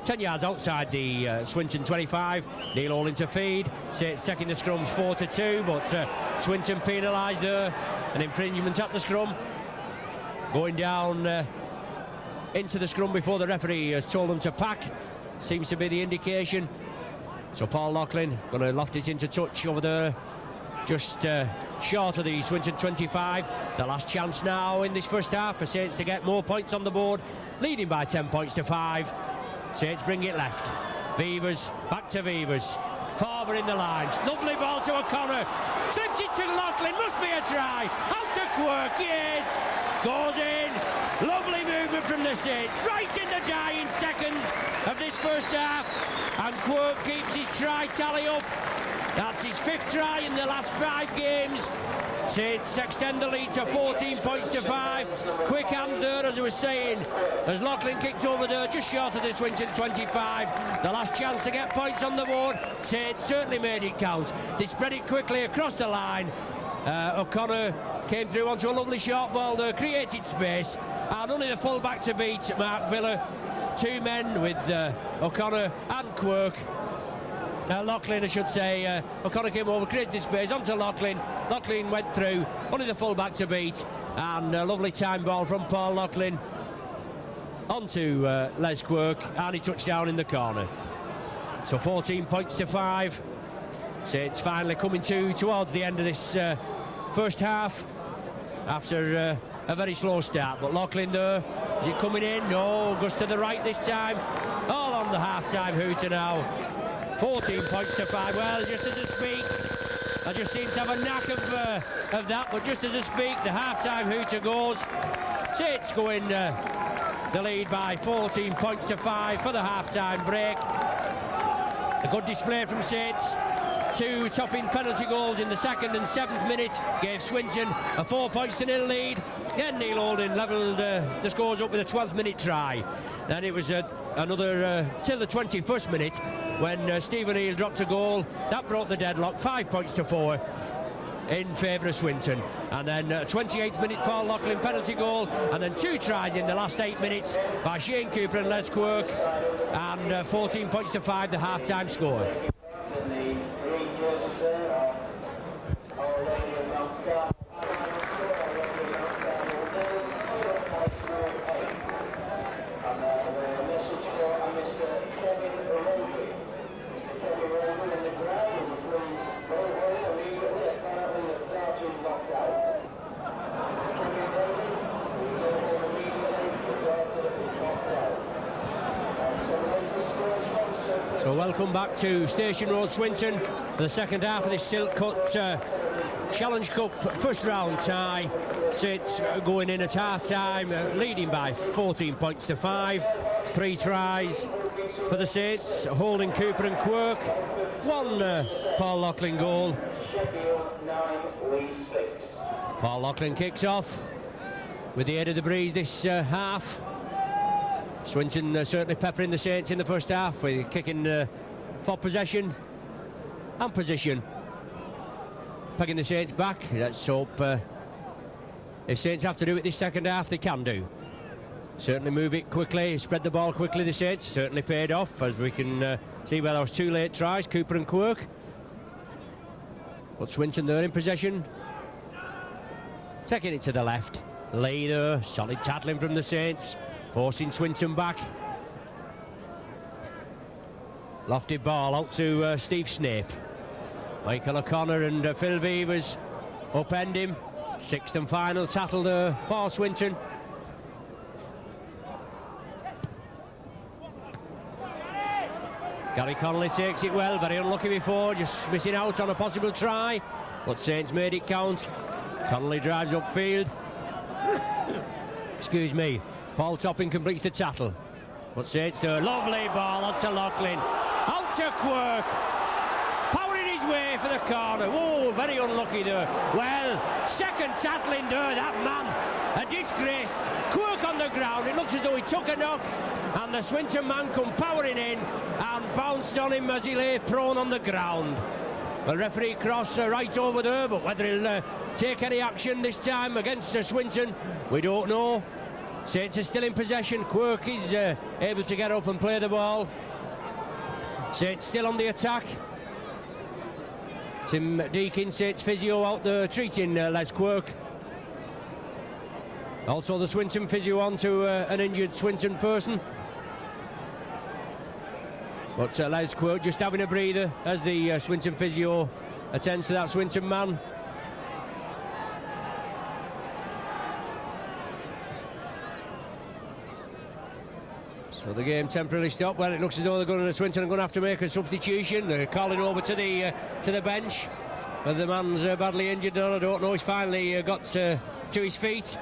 10 yards outside the Swinton 25. Neil Olin to feed. Saints taking the scrums 4-2, but Swinton penalised there. An infringement at the scrum. Going down into the scrum before the referee has told them to pack. Seems to be the indication. So Paul Loughlin going to loft it into touch over there. Just short of the Swinton 25. The last chance now in this first half for Saints to get more points on the board. Leading by 10 points to 5. Saints bring it left. Beavers, back to Beavers. Farmer in the lines. Lovely ball to O'Connor. Slips it to Loughlin. Must be a try. Out to Quirk. Yes. Goes in. Lovely movement from the Saints. Right in the dying seconds of this first half. And Quirk keeps his try tally up. That's his 5th try in the last 5 games. Saints extend the lead to 14 points to 5. Quick hands there, as I was saying, as Loughlin kicked over there just short of the Swinton 25. The last chance to get points on the board. Saints certainly made it count. They spread it quickly across the line. O'Connor came through onto a lovely short ball there, created space, and only the full back to beat Mark Villa. 2 men with O'Connor and Quirk. Loughlin, I should say. O'Connor came over, created this space onto Loughlin. Loughlin went through, only the full back to beat, and a lovely time ball from Paul Loughlin onto Les Quirk, and he touched down in the corner. So 14 points to 5. Saints finally coming towards the end of this first half after a very slow start. But Loughlin there, is it coming in? No, goes to the right this time. All on the half-time hooter now. 14 points to 5. Well, just as I speak, I just seem to have a knack of that, but just as I speak, the half-time hooter goes. Saints go in the lead by 14 points to 5 for the half-time break. A good display from Saints. 2 topping penalty goals in the 2nd and 7th minute gave Swinton a 4 points to 0 lead. Then Neil Holden levelled the scores up with a 12th minute try. Then it was another till the 21st minute when Stephen Eel dropped a goal. That broke the deadlock, 5 points to 4 in favour of Swinton. And then 28th minute Paul Loughlin penalty goal, and then 2 tries in the last 8 minutes by Shane Cooper and Les Quirk, and 14 points to 5 the half-time score. welcome back to Station Road, Swinton, for the second half of this Silk Cut Challenge Cup first round tie. Saints going in at half-time, leading by 14 points to 5. 3 tries for the Saints, Holding, Cooper and Quirk. 1 Paul Loughlin goal. Paul Loughlin kicks off with the head of the breeze this half. Swinton certainly peppering the Saints in the first half with kicking for possession and position, pegging the Saints back. Let's hope if Saints have to do it this second half, they can do. Certainly move it quickly, spread the ball quickly. The Saints certainly paid off, as we can see by those 2 late tries, Cooper and Quirk. But Swinton there in possession, taking it to the left. Lee there, solid tackling from the Saints, forcing Swinton back. Lofted ball out to Steve Snape. Michael O'Connor and Phil Beavers upend him. 6th and final tattle there for Swinton. Gary Connolly takes it well, very unlucky before, just missing out on a possible try, but Saints made it count. Connolly drives upfield. Excuse me. Paul Topping completes the tackle, but Saints do a lovely ball onto Loughlin, out to Quirk, powering his way for the corner. Oh, very unlucky there. Well, second tackling there, that man, a disgrace. Quirk on the ground, it looks as though he took a knock, and the Swinton man come powering in and bounced on him as he lay prone on the ground. The referee cross right over there, but whether he'll take any action this time against Swinton, we don't know. Saints are still in possession. Quirk is able to get up and play the ball. Saints still on the attack. Tim Deakin, Saints physio, out there treating Les Quirk. Also the Swinton physio on to an injured Swinton person. But Les Quirk just having a breather as the Swinton physio attends to that Swinton man. So the game temporarily stopped. Well, it looks as though they're going to Swinton are going to have to make a substitution. They're calling over to the bench. But the man's badly injured, and I don't know. He's finally got to his feet.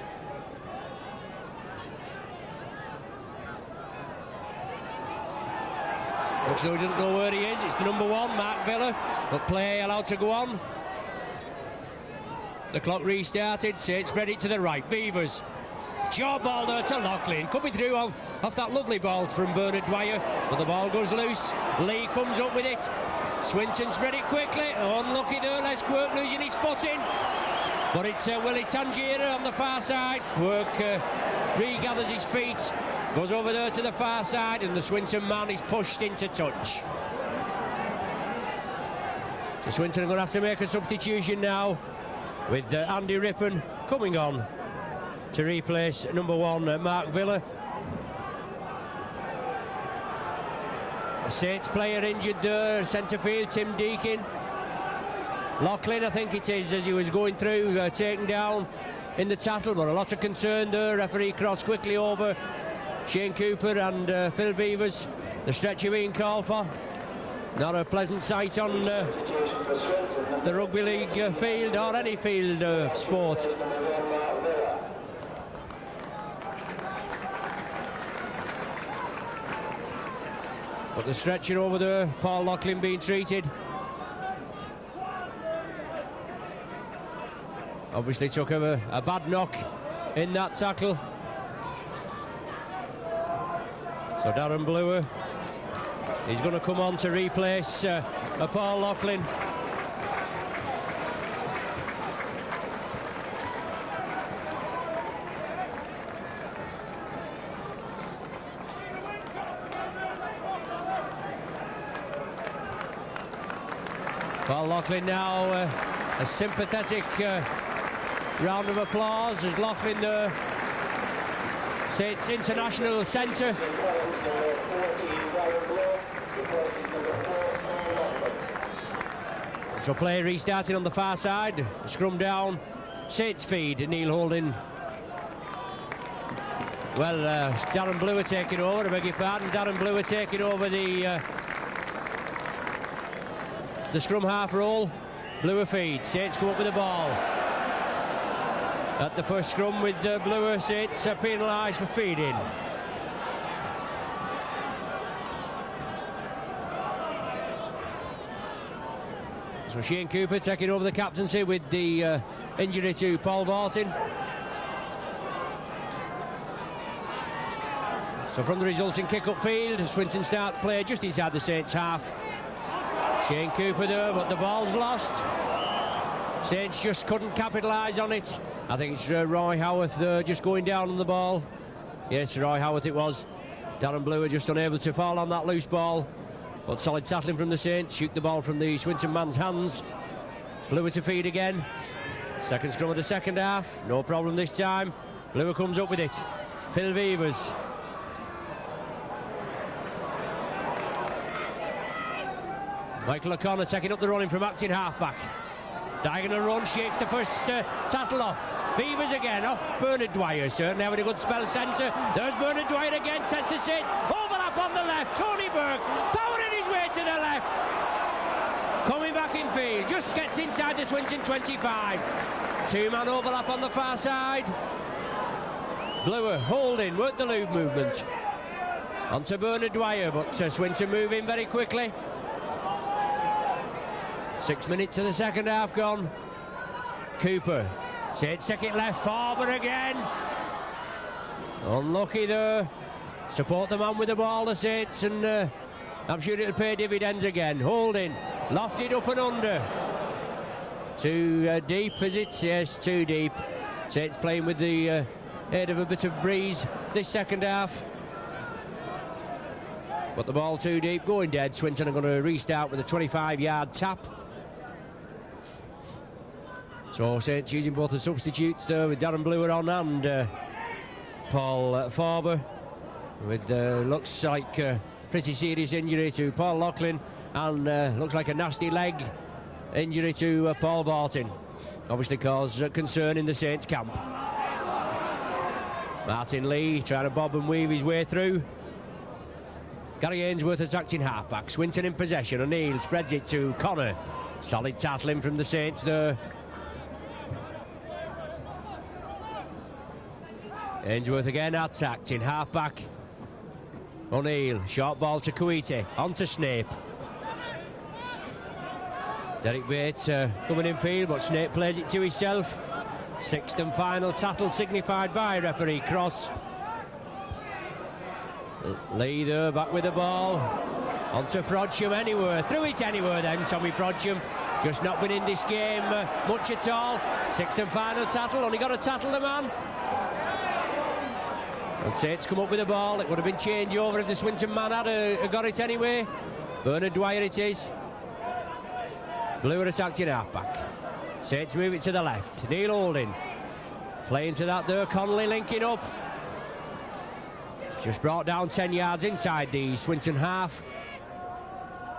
Looks as though he doesn't know where he is. It's the number 1, Mark Villa. But play allowed to go on. The clock restarted. Saints spread it to the right. Beavers. Short ball there to Loughlin, coming through off that lovely ball from Bernard Dwyer, but the ball goes loose. Lee comes up with it. Swinton spread it quickly. Unlucky there, Les Quirk losing his footing. But it's Willie Tangiera on the far side. Quirk regathers his feet, goes over there to the far side, and the Swinton man is pushed into touch. So Swinton are going to have to make a substitution now, with Andy Rippon coming on to replace number 1, Mark Villa. A Saints player injured there, centre field, Tim Deakin. Loughlin, I think it is, as he was going through, taken down in the tackle, but a lot of concern there. Referee cross quickly over Shane Cooper and Phil Beavers. The stretcher being called for. Not a pleasant sight on the rugby league field, or any field of sport. But the stretcher over there, Paul Loughlin being treated. Obviously took a bad knock in that tackle. So Darren Brewer, he's going to come on to replace Paul Loughlin. Paul Loughlin now, a sympathetic round of applause as Loughlin Saints International Centre. So play restarting on the far side, scrum down, Saints feed, Neil Holding. Well, Darren Brewer taking over, I beg your pardon, Darren Brewer taking over the the scrum half roll. Bluer feed. Saints come up with the ball. At the first scrum with Bluer, Saints penalised for feeding. So Shane Cooper taking over the captaincy with the injury to Paul Barton. So from the resulting kick-up field, Swinton start play just inside the Saints half. Shane Cooper there, but the ball's lost. Saints just couldn't capitalise on it. I think it's Roy Howarth just going down on the ball. Yes, Roy Howarth it was. Darren Bluer just unable to fall on that loose ball. But solid tackling from the Saints. Shoot the ball from the Swinton man's hands. Bluer to feed again. Second scrum of the second half. No problem this time. Bluer comes up with it. Phil Beavers. Michael O'Connor taking up the running from acting halfback. Diagonal run, shakes the first tattle off. Beavers again, off Bernard Dwyer, certainly having a good spell centre. There's Bernard Dwyer again, sets the sit. Overlap on the left, Tony Burke powering his way to the left. Coming back in field, just gets inside the Swinton 25. Two-man overlap on the far side. Bluer holding, worked the loop movement. Onto Bernard Dwyer, but Swinton moving very quickly. 6 minutes to the second half gone. Cooper. Saints take it left, Farber again. Unlucky there. Support the man with the ball, the Saints, and I'm sure it'll pay dividends again. Holding, lofted up and under. Too deep, is it? Yes, too deep. Saints playing with the aid of a bit of breeze this second half. But the ball too deep, going dead. Swinton are going to restart with a 25-yard tap. So Saints using both the substitutes there with Darren Bluer on and Paul Farber, with looks like a pretty serious injury to Paul Loughlin and looks like a nasty leg injury to Paul Barton. Obviously caused concern in the Saints camp. Martin Lee trying to bob and weave his way through. Gary Ainsworth attacked in halfback. Swinton in possession. O'Neill spreads it to Connor. Solid tackling from the Saints there. Ainsworth again attacked in half-back. O'Neill, short ball to Kuite, on to Snape. Derek Bates coming in field, but Snape plays it to himself. Sixth and final tattle signified by referee Cross. Lee there, back with the ball. On to Frodsham anywhere, threw it anywhere then, Tommy Frodsham. Just not been in this game much at all. Sixth and final tattle, only got to tattle the man. And Saints come up with the ball. It would have been change over if the Swinton man had got it anyway. Bernard Dwyer it is. Bluer attacked in half-back. Saints move it to the left. Neil Holding playing to that there. Connolly linking up. Just brought down 10 yards inside the Swinton half.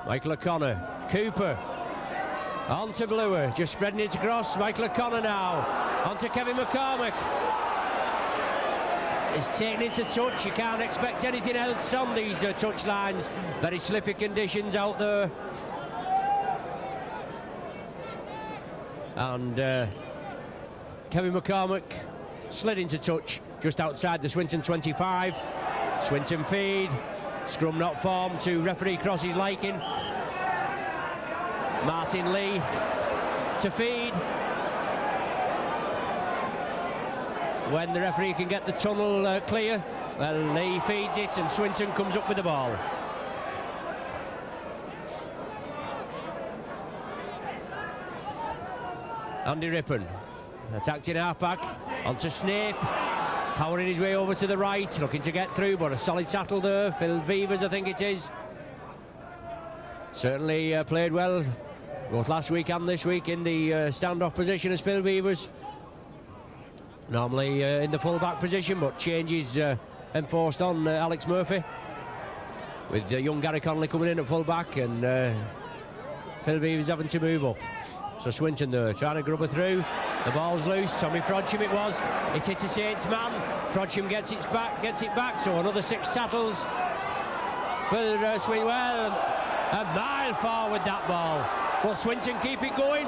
Michael O'Connor. Cooper. On to Bluer. Just spreading it across. Michael O'Connor now. On to Kevin McCormick. Is taken into touch. You can't expect anything else on these touch lines. Very slippy conditions out there. And Kevin McCormick slid into touch just outside the Swinton 25. Swinton feed. Scrum not formed to referee Cross's liking. Martin Lee to feed. When the referee can get the tunnel clear, well, Lee feeds it and Swinton comes up with the ball. Andy Rippon attacked in half-back, onto Snape, powering his way over to the right, looking to get through, but a solid tackle there. Phil Beavers, I think it is. Certainly played well, both last week and this week, in the stand-off position as Phil Beavers. Normally in the full-back position, but changes enforced on Alex Murphy, with young Gary Connolly coming in at full-back and Phil Beavers having to move up. So Swinton there, trying to grub her through. The ball's loose. Tommy Frodsham it was. It hit a Saints man. Frodsham gets it back. So another 6 tackles for Swinton. Well, A mile forward that ball. Will Swinton keep it going?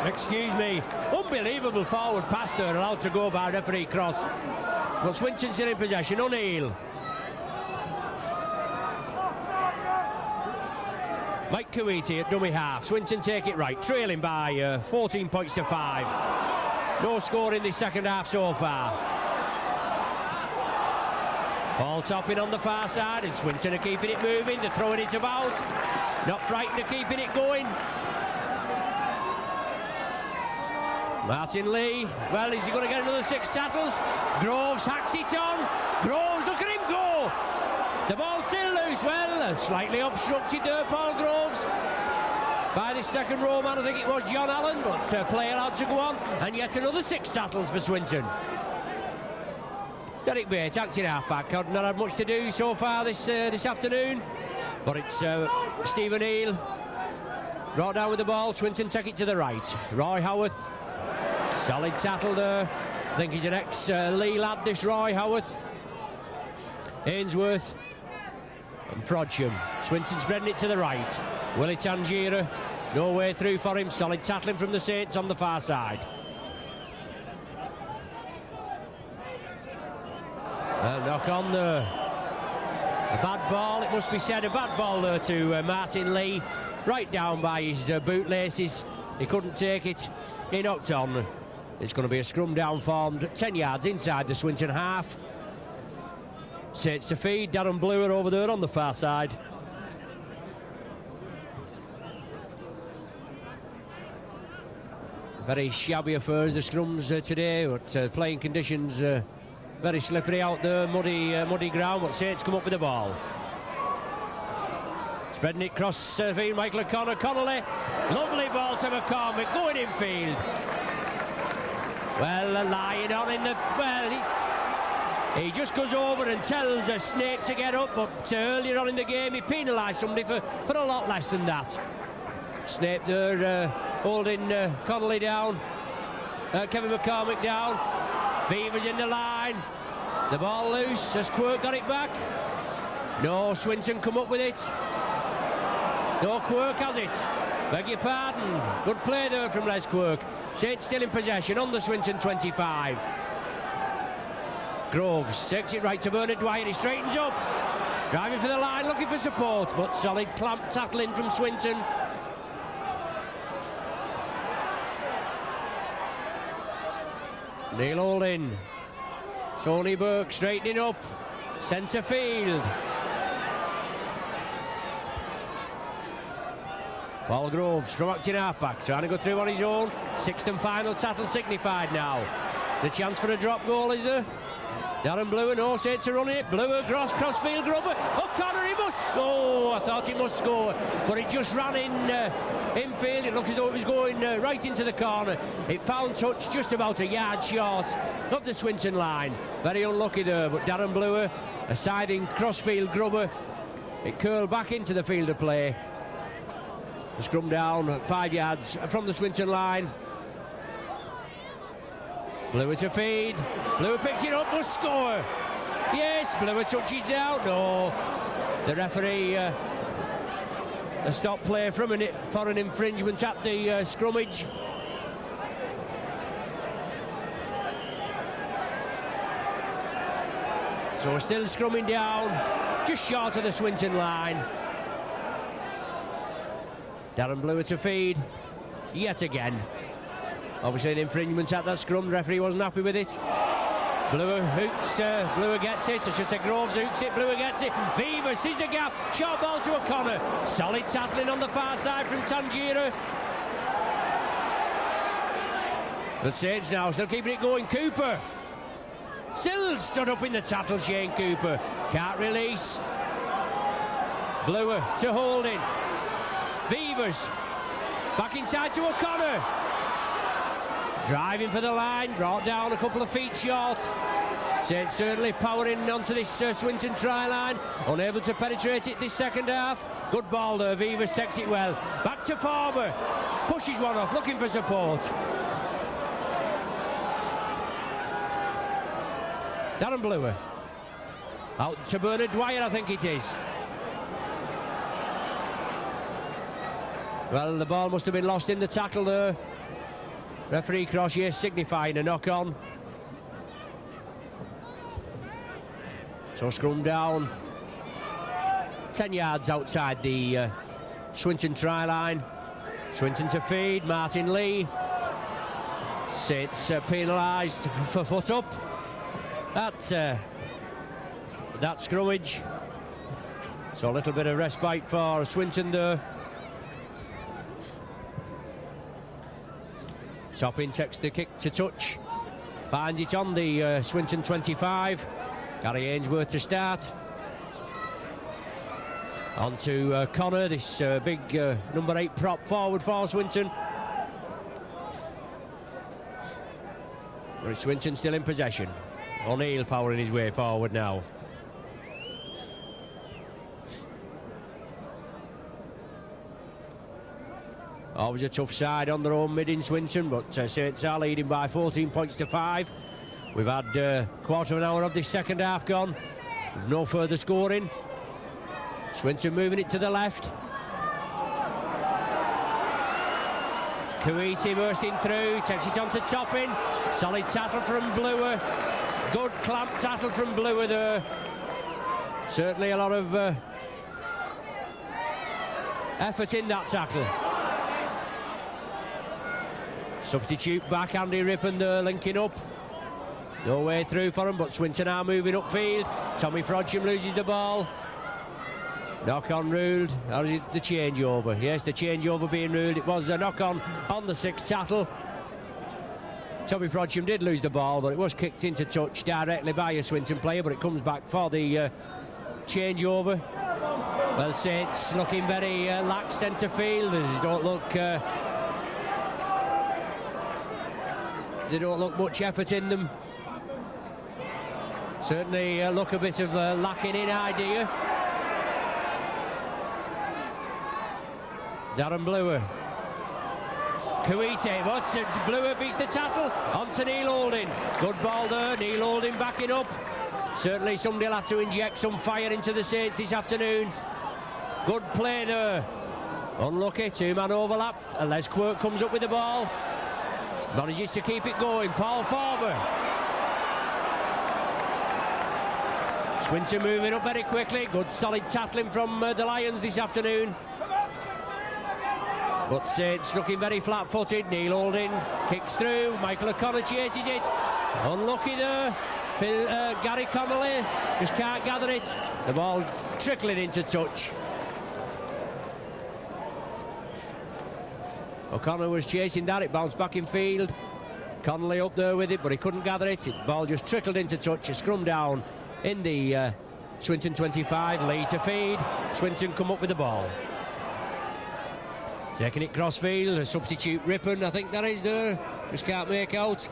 Excuse me. Unbelievable forward pass there, allowed to go by referee Cross. Well, Swinton still in possession. O'Neill. Mike Kuwaiti at dummy half. Swinton take it right, trailing by 14 points to 5. No score in the second half so far. Ball topping on the far side, and Swinton are keeping it moving. They're throwing it about. Not frightened of keeping it going. Martin Lee, well, is he going to get another 6 tackles? Groves hacks it on. Groves, look at him go. The ball's still loose. Well, slightly obstructed there, Paul Groves. By the second row man, I think it was John Allen, but play allowed to go on. And yet another 6 tackles for Swinton. Derek Bates, acting half-back, not had much to do so far this afternoon. But it's Stephen Neal brought down with the ball. Swinton take it to the right. Roy Howarth, solid tackle there. I think he's an ex-Lee lad, this Roy Howarth. Ainsworth and Prodsham. Swinton spreading it to the right. Willie Tangiera, no way through for him. Solid tackling from the Saints on the far side. A knock on there. A bad ball, it must be said, a bad ball there to Martin Lee. Right down by his bootlaces. He couldn't take it. He knocked on. It's going to be a scrum down formed 10 yards inside the Swinton half. Saints to feed. Darren Bluer over there on the far side. Very shabby affairs, the scrums today, but playing conditions very slippery out there, muddy ground, but Saints come up with the ball. Spreading it across field, Michael O'Connor, Connolly. Lovely ball to McCormick, going in field. Well, lying on in the... Well, he just goes over and tells a Snape to get up, but earlier on in the game he penalised somebody for a lot less than that. Snape there holding Connolly down, Kevin McCormick down. Beavers in the line. The ball loose. Has Quirk got it back? No, Swinton come up with it. No, Quirk has it. Beg your pardon. Good play there from Les Quirk. Saints still in possession on the Swinton 25. Groves takes it right to Bernard Dwyer. He straightens up. Driving for the line, looking for support, but solid clamp tackling from Swinton. Neil Holding. Tony Burke straightening up. Centre field. Paul Groves from acting half-back, trying to go through on his own. 6th and final tackle signified now. The chance for a drop goal, is there? Darren Bluer, no, Saints are running it. Bluer, crossfield rubber. O'Connor, he must go. I thought he must score, but it just ran infield. It looked as though it was going right into the corner. It found touch just about a yard short of the Swinton line. Very unlucky there, but Darren Bluer, a siding crossfield grubber. It curled back into the field of play. The scrum down 5 yards from the Swinton line. Bluer to feed. Bluer picks it up, must score. Yes, Bluer touches down. No. The referee a stop play from for an infringement at the scrummage. So we're still scrumming down, just short of the Swinton line. Darren Bluer to feed, yet again. Obviously an infringement at that scrum, the referee wasn't happy with it. Bluer hooks, Bluer gets it, I should say Groves hooks it, Bluer gets it. Beaver sees the gap, short ball to O'Connor. Solid tackling on the far side from Tangiera. The Saints now still keeping it going. Cooper still stood up in the tackle, Shane Cooper. Can't release. Bluer to Holding. Beavers back inside to O'Connor. Driving for the line, brought down a couple of feet short. Saints certainly powering onto this Swinton try line. Unable to penetrate it this second half. Good ball there, Beavers takes it well. Back to Farmer. Pushes one off, looking for support. Darren Bluer. Out to Bernard Dwyer, I think it is. Well, the ball must have been lost in the tackle there. Referee Cross, yes, signifying a knock-on. So scrum down. 10 yards outside the Swinton try line. Swinton to feed, Martin Lee. Saints penalised for foot up. That scrummage. So a little bit of respite for Swinton there. Toppin takes the kick to touch. Finds it on the Swinton 25. Gary Ainsworth to start. On to Connor, this big number 8 prop forward for Swinton. But Swinton still in possession. O'Neill powering his way forward now. Always a tough side on their own mid in Swinton, but Saints are leading by 14 points to 5. We've had quarter of an hour of this second half gone. No further scoring. Swinton moving it to the left. Kuwaiti bursting through, takes it on to Toppin. Solid tackle from Bluer. Good clamp tackle from Bluer there. Certainly a lot of effort in that tackle. Substitute back, Andy Rippon there linking up. No way through for him, but Swinton are moving upfield. Tommy Frodsham loses the ball. Knock-on ruled. How is it the changeover? Yes, the changeover being ruled. It was a knock-on on the 6th tackle. Tommy Frodsham did lose the ball, but it was kicked into touch directly by a Swinton player, but it comes back for the changeover. Well, Saints looking very lax centre fielders. They don't look much effort in them. Certainly look a bit of lacking in idea. Darren Bluer. Kuwaiti, but Bluer beats the tackle. On to Neil Holding. Good ball there. Neil Holding backing up. Certainly somebody will have to inject some fire into the Saints this afternoon. Good play there. Unlucky, two-man overlap. And Les Quirk comes up with the ball. Manages to keep it going. Paul Farber. Swinton moving up very quickly. Good solid tackling from the Lions this afternoon. But Saints looking very flat-footed. Neil Holding kicks through. Michael O'Connor chases it. Unlucky there. Gary Connolly just can't gather it. The ball trickling into touch. O'Connor was chasing that, it bounced back in field. Connolly up there with it, but he couldn't gather it. The ball just trickled into touch. A scrum down in the Swinton 25. Lee to feed. Swinton come up with the ball. Taking it cross field. A substitute Rippon, I think that is there. Just can't make out.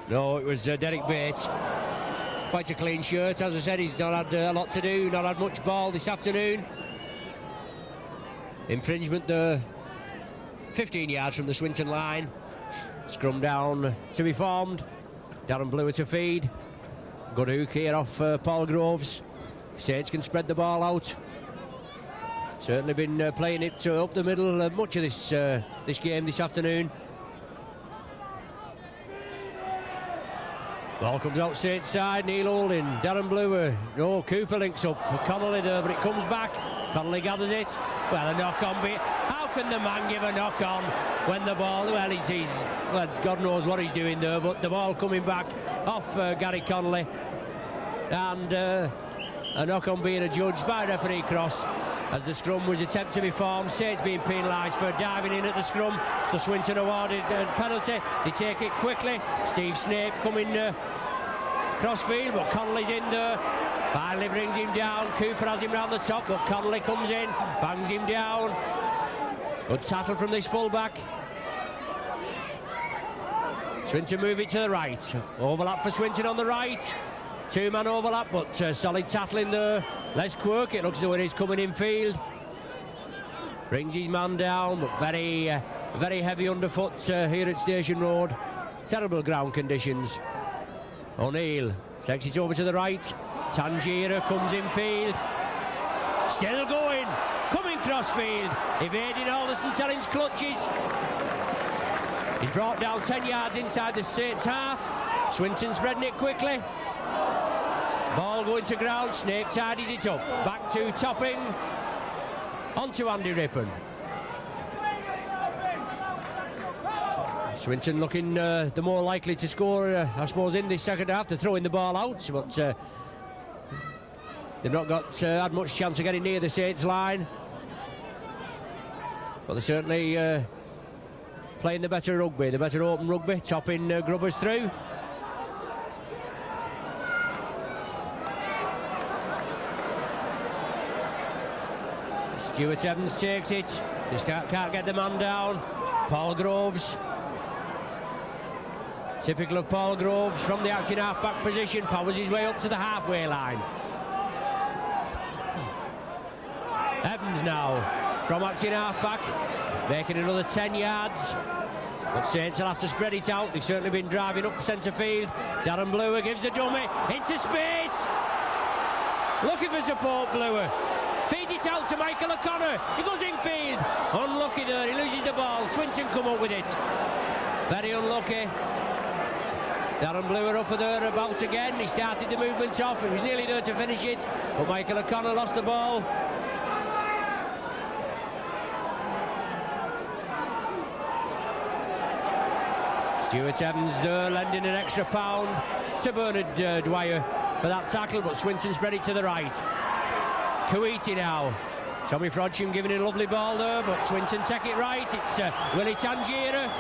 No, it was Derek Bates. Quite a clean shirt. As I said, he's not had a lot to do, not had much ball this afternoon. Infringement there, 15 yards from the Swinton line. Scrum down to be formed. Darren Bluer to feed. Good hook here off Paul Groves. Saints can spread the ball out. Certainly been playing it up the middle much of this game this afternoon. Ball comes out Saints side. Neil Holding, Darren Bluer. No, Cooper links up for Connolly there, but it comes back. Connolly gathers it. Well, a knock-on. How can the man give a knock-on when the ball... Well, well, God knows what he's doing there, but the ball coming back off Gary Connolly. And a knock-on being adjudged by referee Cross as the scrum was attempted to be formed. Saints being penalised for diving in at the scrum. So Swinton awarded a penalty. They take it quickly. Steve Snape coming crossfield, but Connolly's in there. Finally brings him down. Cooper has him round the top, but Connolly comes in, bangs him down. Good tackle from this fullback. Swinton move it to the right. Overlap for Swinton on the right. Two-man overlap, but solid tackling there. Les Quirk, it looks as though it is coming in field. Brings his man down, but very heavy underfoot here at Station Road. Terrible ground conditions. O'Neill takes it over to the right. Tangira comes in field. Still going, coming crossfield, evading all the St Helens clutches. He's brought down 10 yards inside the Saints half. Swinton spreading it quickly. Ball going to ground, Snake tidies it up. Back to Topping, onto Andy Rippon. Swinton looking the more likely to score, I suppose, in this second half. They're throwing the ball out, but they've not got had much chance of getting near the Saints line. But they're certainly playing the better rugby, the better open rugby. Topping grubbers through. Stuart Evans takes it. They can't get the man down. Paul Groves. Typical of Paul Groves from the acting half-back position. Powers his way up to the halfway line. Evans now from acting half-back, making another 10 yards. But Saints will have to spread it out. They've certainly been driving up centre field. Darren Blewer gives the dummy into space. Looking for support, Blewer. Feeds it out to Michael O'Connor. He goes in field. Unlucky there. He loses the ball. Swinton come up with it. Very unlucky. Darren Blewer up there about again. He started the movement off. He was nearly there to finish it, but Michael O'Connor lost the ball. Stuart Evans there lending an extra pound to Bernard Dwyer for that tackle, but Swinton spread it to the right. Kuwaiti now. Tommy Frodsham giving it a lovely ball there, but Swinton take it right. It's Willie Tangiera.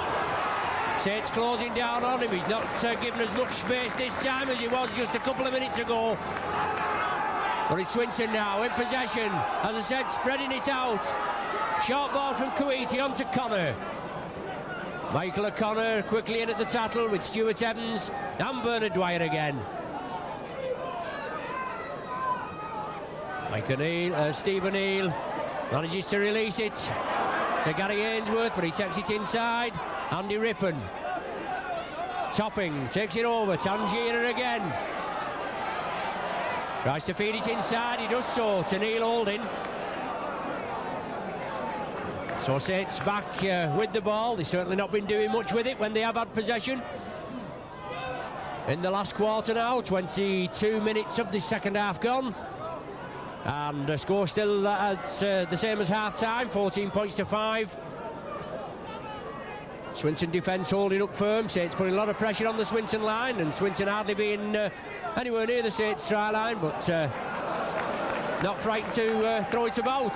Saints closing down on him. He's not given as much space this time as he was just a couple of minutes ago. But it's Swinton now in possession. As I said, spreading it out. Short ball from Kuwaiti onto Connor. Michael O'Connor quickly in at the tackle with Stuart Evans and Bernard Dwyer again. Steve O'Neill manages to release it to Gary Ainsworth, but he takes it inside. Andy Rippon. Topping takes it over. Tangier again. Tries to feed it inside. He does so to Neil Holding. So Saints back with the ball. They've certainly not been doing much with it when they have had possession. In the last quarter now, 22 minutes of the second half gone. And the score still at the same as half-time, 14 points to 5. Swinton defence holding up firm. Saints putting a lot of pressure on the Swinton line, and Swinton hardly being anywhere near the Saints try line, but not frightened to throw it about.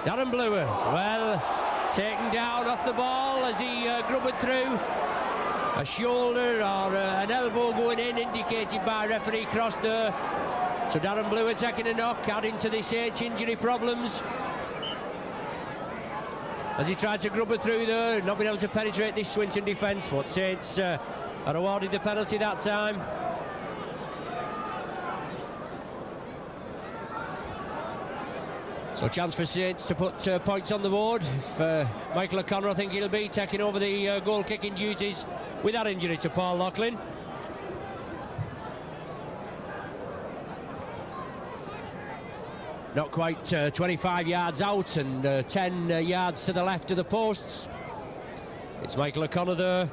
Darren Blewer, well, taken down off the ball as he grubbed through. A shoulder or an elbow going in, indicated by referee Cross there. So Darren Blewer taking a knock, adding to the Saints injury problems. As he tried to grubber through there, not been able to penetrate this Swinton defence, but Saints are awarded the penalty that time. So chance for Saints to put points on the board. If Michael O'Connor, I think he'll be taking over the goal-kicking duties with that injury to Paul Loughlin. Not quite 25 yards out and 10 yards to the left of the posts. It's Michael O'Connor there.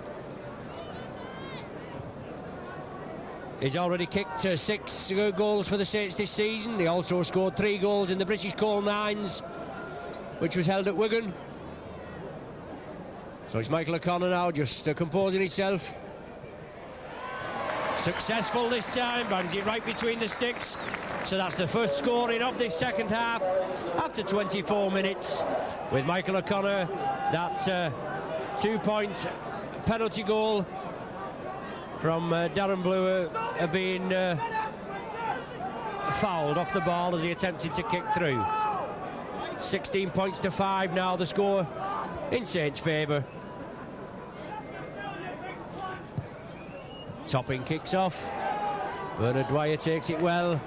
He's already kicked 6 goals for the Saints this season. He also scored 3 goals in the British Coal Nines, which was held at Wigan. So it's Michael O'Connor now just composing himself. Successful this time, bangs it right between the sticks. So that's the first scoring of this second half after 24 minutes with Michael O'Connor. That 2-point penalty goal from Darren Blewer being fouled off the ball as he attempted to kick through. 16 points to 5 now, the score in Saints' favour. Topping kicks off. Bernard Dwyer takes it well.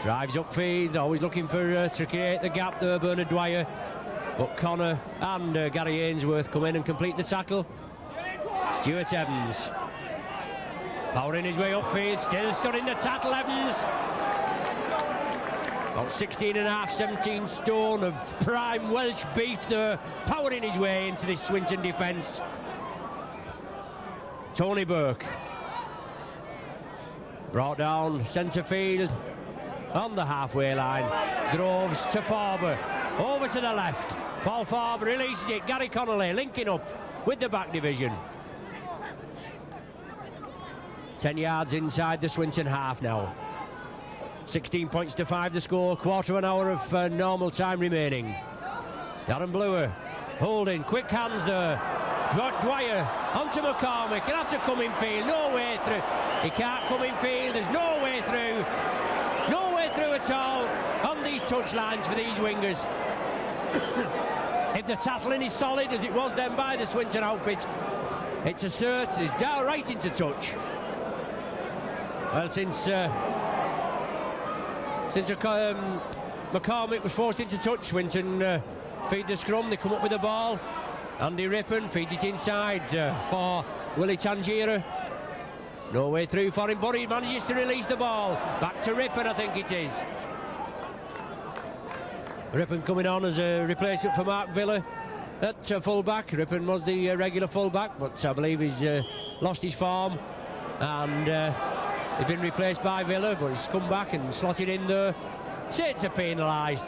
Drives upfield, always looking for to create the gap there, Bernard Dwyer. But Connor and Gary Ainsworth come in and complete the tackle. Stuart Evans Powering his way upfield, still stood in the tackle, Evans. About 16.5, 17 stone of prime Welsh beef there, powering his way into this Swinton defence. Tony Burke. Brought down centre field on the halfway line. Groves to Farber. Over to the left. Paul Farber releases it. Gary Connolly linking up with the back division. 10 yards inside the Swinton half now. 16 points to 5 the score. Quarter of an hour of normal time remaining. Darren Blewer holding. Quick hands there. Dwyer onto McCormick. He'll have to come in field. No way through. He can't come in field. There's no way through. No way through at all on these touchlines for these wingers. If the tackling is solid as it was then by the Swinton outfit, it's a cert. It's down right into touch. Well, since McCormick was forced into touch, Swinton feed the scrum. They come up with the ball. Andy Rippon feeds it inside for Willie Tangira. No way through for him, but he manages to release the ball. Back to Rippon, I think it is. Rippon coming on as a replacement for Mark Villa at full-back. Rippon was the regular full-back, but I believe he's lost his form. And he's been replaced by Villa, but he's come back and slotted in there. Saints are penalised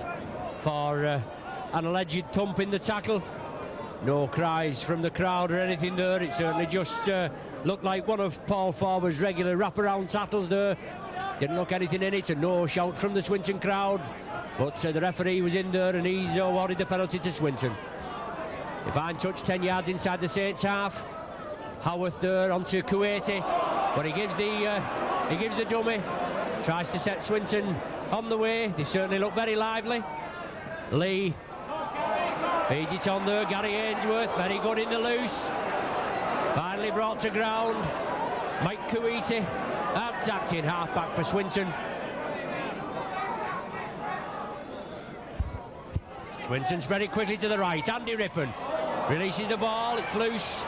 for an alleged thump in the tackle. No cries from the crowd or anything there. It certainly just looked like one of Paul Farber's regular wraparound tackles there. Didn't look anything in it, and no shout from the Swinton crowd. But the referee was in there, and he's awarded the penalty to Swinton. Divine touch 10 yards inside the Saints half. Howarth there onto Kuwaiti, but he gives the dummy. Tries to set Swinton on the way. They certainly look very lively. Lee feeds it on there. Gary Ainsworth, very good in the loose. Finally brought to ground. Mike Kuwaiti out-tacked in half-back for Swinton. Swinton spread it quickly to the right. Andy Rippon releases the ball. It's loose.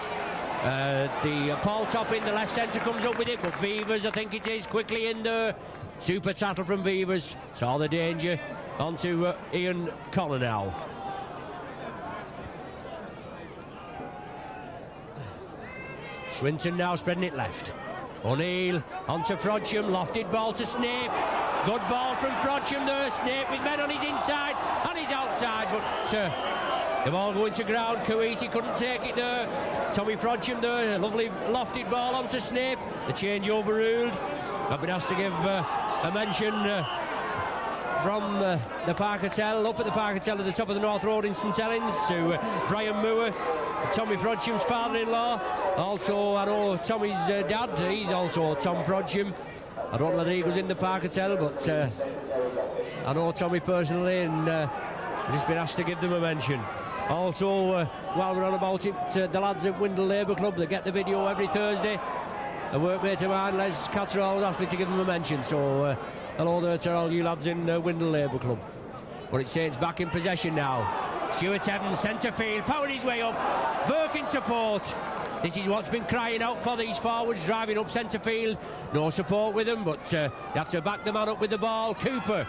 The Paul Top in the left centre comes up with it, but Beavers, I think it is, quickly in there. Super tackle from Beavers. Saw the danger. Onto Ian Connor now. Swinton now spreading it left. O'Neill onto Frodsham. Lofted ball to Snape. Good ball from Frodsham there. Snape with men on his inside and his outside, but the ball going to ground. Kuwaiti couldn't take it there. Tommy Frodsham there. A lovely lofted ball onto Snape. The change overruled. I've been asked to give a mention from the Park Hotel, up at the Park Hotel at the top of the North Road in St Helens, to Brian Moore, Tommy Frodsham's father-in-law. Also, I know Tommy's dad, he's also Tom Frodsham. I don't know whether he was in the Park Hotel, but I know Tommy personally, and I've just been asked to give them a mention. Also, while we're on about it, the lads at Windle Labour Club, they get the video every Thursday. A workmate of mine, Les Catterall, asked me to give them a mention, so hello there to all you lads in Windle Labour Club. But it's Saints back in possession now. Stuart Evans, centre field, powering his way up. Burke in support. This is what's been crying out for these forwards, driving up centre field. No support with them, but they have to back the man up with the ball. Cooper,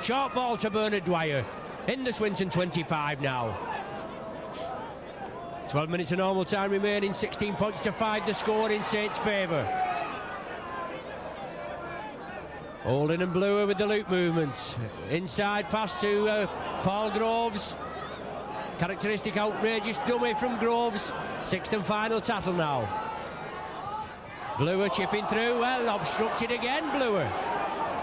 short ball to Bernard Dwyer. In the Swinton 25 now. 12 minutes of normal time remaining, 16 points to 5 the score in Saints' favour. Holden and Blewer with the loop movements. Inside pass to Paul Groves. Characteristic outrageous dummy from Groves. Sixth and final tackle now. Blewer chipping through, well obstructed again, Blewer.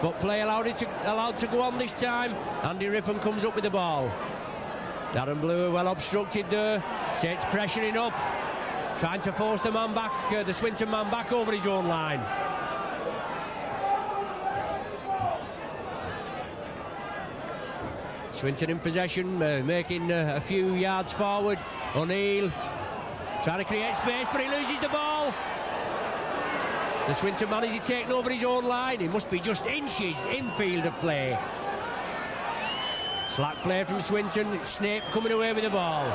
But play allowed to go on this time. Andy Rippon comes up with the ball. Darren Blewer well obstructed there. Saints pressuring up, trying to force the man back, the Swinton man back over his own line. Swinton in possession, making a few yards forward. O'Neill trying to create space, but he loses the ball. The Swinton man, is he taking over his own line? He must be just inches infield of play. Slack play from Swinton. Snape coming away with the ball.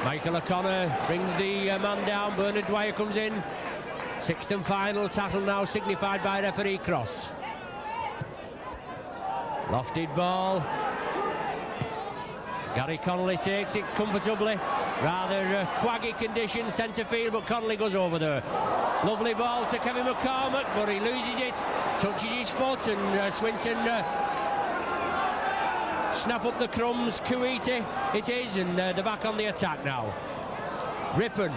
Michael O'Connor brings the man down. Bernard Dwyer comes in. Sixth and final tackle now signified by referee Cross. Lofted ball. Gary Connolly takes it comfortably. Rather quaggy conditions, centre field, but Connolly goes over there. Lovely ball to Kevin McCormack, but he loses it. Touches his foot, and Swinton snap up the crumbs. Kuwaiti it is, and they're back on the attack now. Rippon.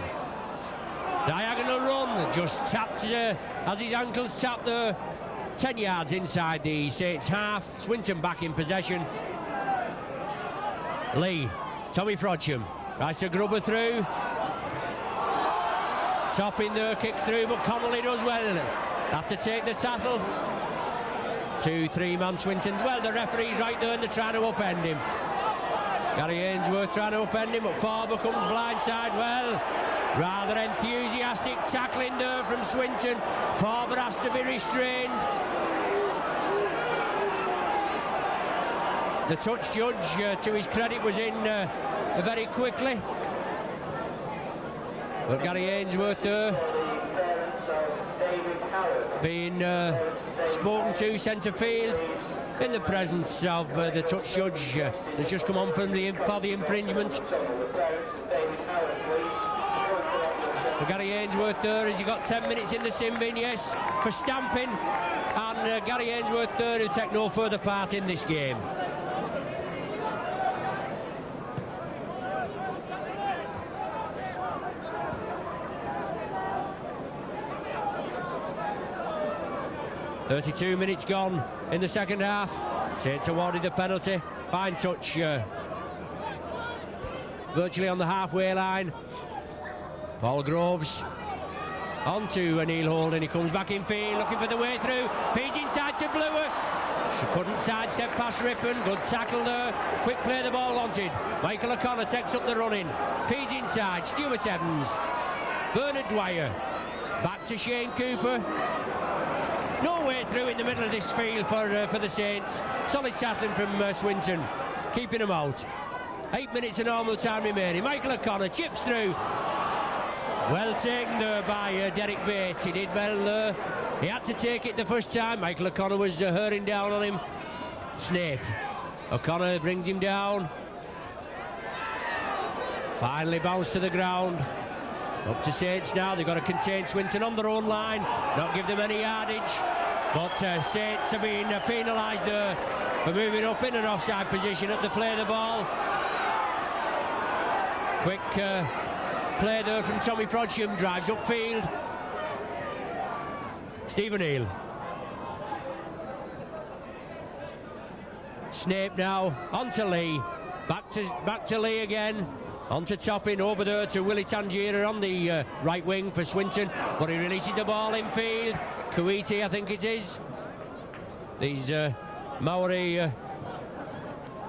Diagonal run, just tapped as his ankles tapped the 10 yards inside the Saints half. Swinton back in possession. Lee, Tommy Frodsham, tries to grubber through. Top in there, kicks through, but Connolly does well. Have to take the tackle. 2-3 man Swinton. Well, the referee's right there and they're trying to upend him. Gary Ainsworth trying to upend him, but Farber comes blindside. Well, rather enthusiastic tackling there from Swinton. Farber has to be restrained. The touch judge, to his credit, was in very quickly. But Gary Ainsworth there being spoken to centre field in the presence of the touch judge that's just come on for the infringement. For Gary Ainsworth there, has he got 10 minutes in the sin bin? Yes, for stamping. And Gary Ainsworth there, who take no further part in this game. .32 minutes gone in the second half. Saints awarded the penalty. Fine touch, virtually on the halfway line. Paul Groves onto Neil Holden. He comes back in field, looking for the way through. Page inside to Brewer. She couldn't sidestep past Rippon. Good tackle there. Quick play the ball wanted. Michael O'Connor takes up the running. Page inside. Stuart Evans. Bernard Dwyer. Back to Shane Cooper. No way through in the middle of this field for the Saints. Solid tackling from Swinton, keeping them out. 8 minutes of normal time remaining. Michael O'Connor chips through. Well taken there by Derek Bates. He did well there. He had to take it the first time. Michael O'Connor was hurrying down on him. Snape. O'Connor brings him down. Finally bounced to the ground. Up to Saints now. They've got to contain Swinton on their own line, not give them any yardage. But Saints are being penalised there for moving up in an offside position at the play of the ball. Quick play there from Tommy Frodsham, drives upfield. Stephen Neal. Snape now, on to Lee. Back to Lee again. On to Toppin, over there to Willie Tangier on the right wing for Swinton, but he releases the ball in field. Kuwaiti, I think it is. These Maori,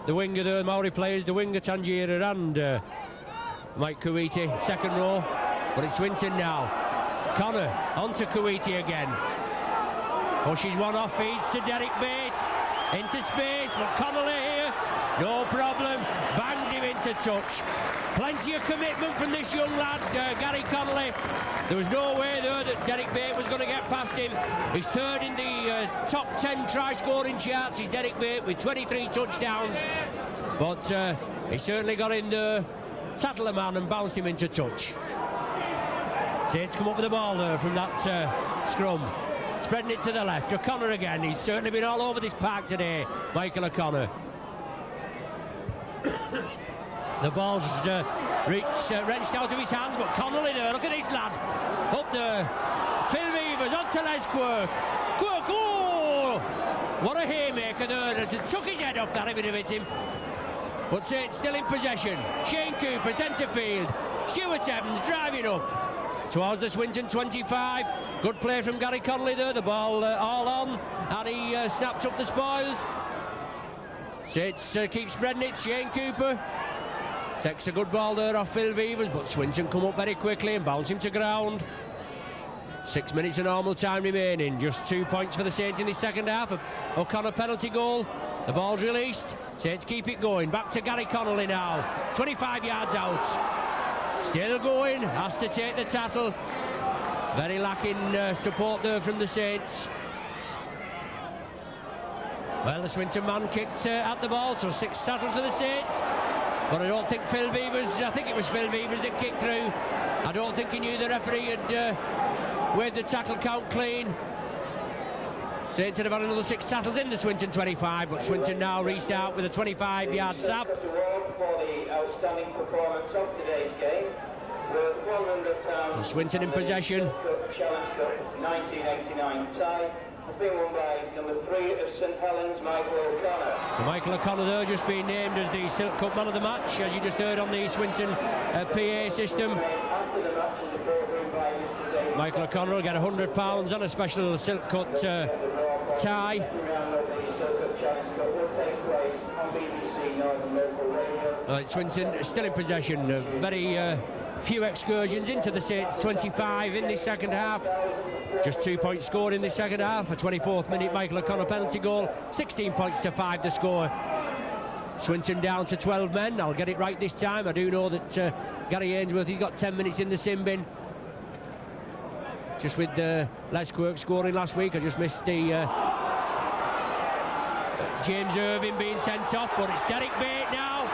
the winger there, Maori players, the winger Tangier and Mike Kuwaiti, second row, but it's Swinton now. Connor, on to Kuwaiti again. Pushes one off, feeds to Derek Bates, into space, but Connolly here, no problem, bangs him into touch. Plenty of commitment from this young lad, Gary Connolly. There was no way there that Derek Bates was going to get past him. He's third in the top 10 try-scoring charts. He's Derek Bates with 23 touchdowns. But he certainly got in there, tackled a man and bounced him into touch. Saints come up with the ball there from that scrum. Spreading it to the left. O'Connor again. He's certainly been all over this park today, Michael O'Connor. The ball's wrenched out of his hands, but Connolly there, look at this lad. Up there. Phil Weavers on to Les Quirk. Quirk, oh! What a haymaker there. Took his head off that if it hit him. But Saints still in possession. Shane Cooper, centre field. Stuart Evans driving up towards the Swinton 25. Good play from Gary Connolly there. The ball all on, and he snaps up the spoils. Saints keep spreading it. Shane Cooper takes a good ball there off Phil Weavers, but Swinton come up very quickly and bounce him to ground. 6 minutes of normal time remaining. Just 2 points for the Saints in the second half. O'Connor penalty goal. The ball's released. Saints keep it going. Back to Gary Connolly now. 25 yards out. Still going. Has to take the tackle. Very lacking support there from the Saints. Well, the Swinton man kicked at the ball, so 6 tackles for the Saints. But I don't think Phil Beavers, I think it was Phil Beavers that kicked through. I don't think he knew the referee had weighed the tackle count clean. Saints had about another 6 tackles in the Swinton 25, but Swinton now restart with a 25-yard tap. For the outstanding performance of today's game, with £100. Swinton in possession. Challenge Cup 1989 tie has been won by number 3 of St Helens, Michael O'Connor. So Michael O'Connor there just being named as the Silk Cup man of the match, as you just heard on the Swinton PA system. After the match in the courtroom by Mr. David. Michael O'Connor will get £100 and a special Silk Cut tie. Swinton still in possession. Very few excursions into the Saints 25 in this second half. Just 2 points scored in the second half. A 24th minute Michael O'Connor penalty goal. 16 points to 5 to score. Swinton down to 12 men. I'll get it right this time. I do know that Gary Ainsworth, he's got 10 minutes in the sin bin. Just with Les Quirk scoring last week, I just missed the James Irving being sent off, but it's Derek Bate now.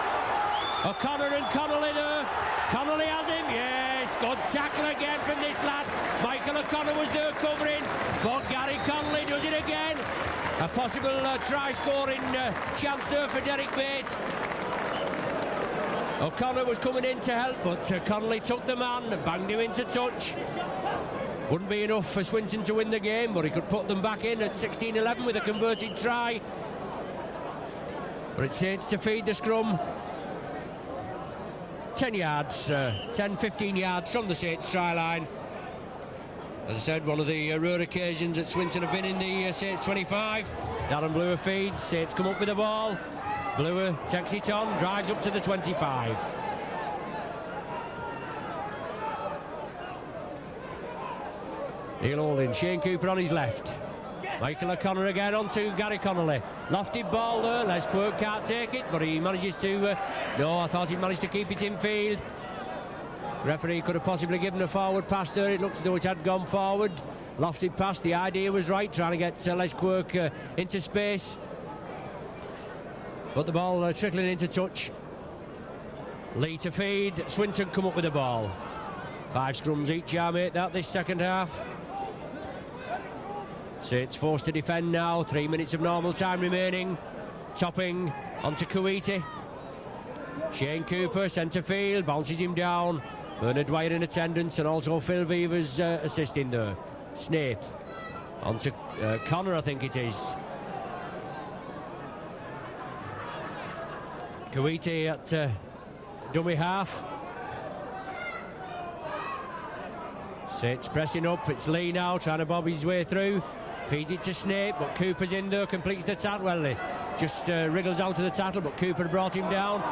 O'Connor and Connolly there. Connolly has him, yes, good tackle again from this lad. Michael O'Connor was there covering, but Gary Connolly does it again. A possible try-scoring chance there for Derek Bate. O'Connor was coming in to help, but Connolly took the man and banged him into touch. Wouldn't be enough for Swinton to win the game, but he could put them back in at 16-11 with a converted try. But it's Saints to feed the scrum. 10 yards, 10-15 yards from the Saints try line. As I said, one of the rare occasions that Swinton have been in the Saints 25. Darren Bluer feeds, Saints come up with the ball. Bluer takes it on, drives up to the 25. Neil Holding, Shane Cooper on his left. Michael O'Connor again onto Gary Connolly. Lofted ball there, Les Quirk can't take it, but he manages to... no, I thought he'd managed to keep it in field. Referee could have possibly given a forward pass there. It looked as though it had gone forward. Lofted pass, the idea was right, trying to get Les Quirk into space. But the ball trickling into touch. Lee to feed, Swinton come up with the ball. 5 scrums each, mate, that this second half. Saints forced to defend now, 3 minutes of normal time remaining. Topping onto Kuwaiti. Shane Cooper, centre field, bounces him down. Bernard Dwyer in attendance, and also Phil Beavers assisting there. Snape onto Connor, I think it is. Kuwaiti at dummy half. Saints pressing up, it's Lee now trying to bob his way through. Feeds it to Snape, but Cooper's in there, completes the tackle. Well, he just wriggles out of the tackle, but Cooper brought him down.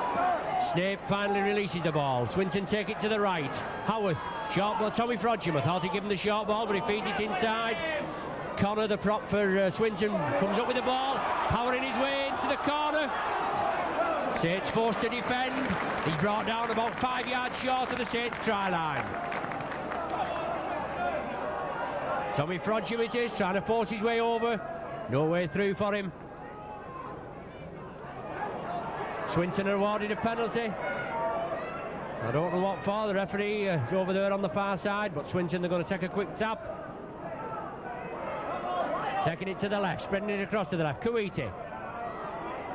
Snape finally releases the ball. Swinton take it to the right. Howard, short ball, Tommy Frodsham. I thought he'd give him the short ball, but he feeds it inside. Connor, the prop for Swinton, comes up with the ball, powering his way into the corner. Saints forced to defend. He's brought down about 5 yards short of the Saints try line. Tommy Frodsham it is, trying to force his way over. No way through for him. Swinton awarded a penalty. I don't know what for. The referee is over there on the far side, but Swinton, they're going to take a quick tap. Taking it to the left, spreading it across to the left. Kuwaiti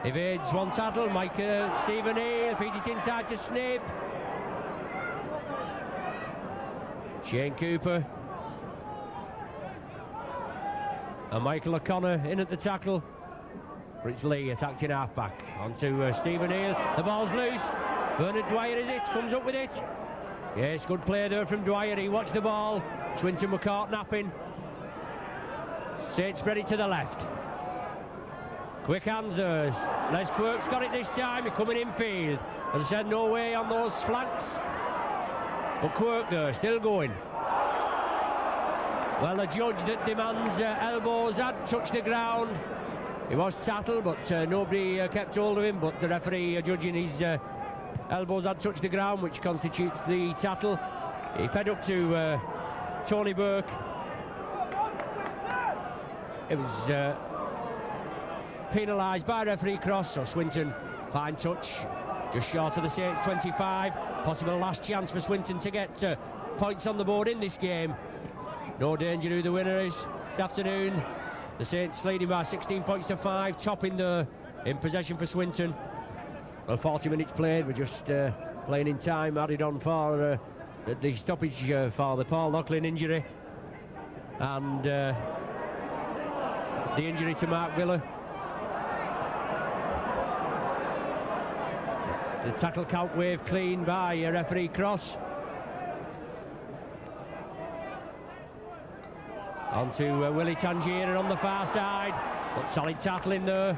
evades one tackle. Stephen Neal feeds it inside to Snape. Shane Cooper and Michael O'Connor in at the tackle. But it's Lee attacked in half-back. Onto Stephen Neal. The ball's loose. Bernard Dwyer is it. Comes up with it. Yes, good play there from Dwyer. He watched the ball. Swinton were caught napping. Saints spread it to the left. Quick hands there. Les Quirk's got it this time. He's coming in field. As I said, no way on those flanks. But Quirk there, still going. Well, a judge that demands elbows had touched the ground. He was tackled, but nobody kept hold of him. But the referee judging his elbows had touched the ground, which constitutes the tackle. He fed up to Tony Burke. It was penalised by referee cross, so Swinton, fine touch, just short of the Saints 25. Possible last chance for Swinton to get points on the board in this game. No danger who the winner is this afternoon. The Saints leading by 16 points to 5, topping in possession for Swinton. Well, 40 minutes played, we're just playing in time, added on for the stoppage for the Paul Loughlin injury. And the injury to Mark Villa. The tackle count waved clean by referee cross. On to Willie Tangier on the far side, but solid tackle in there.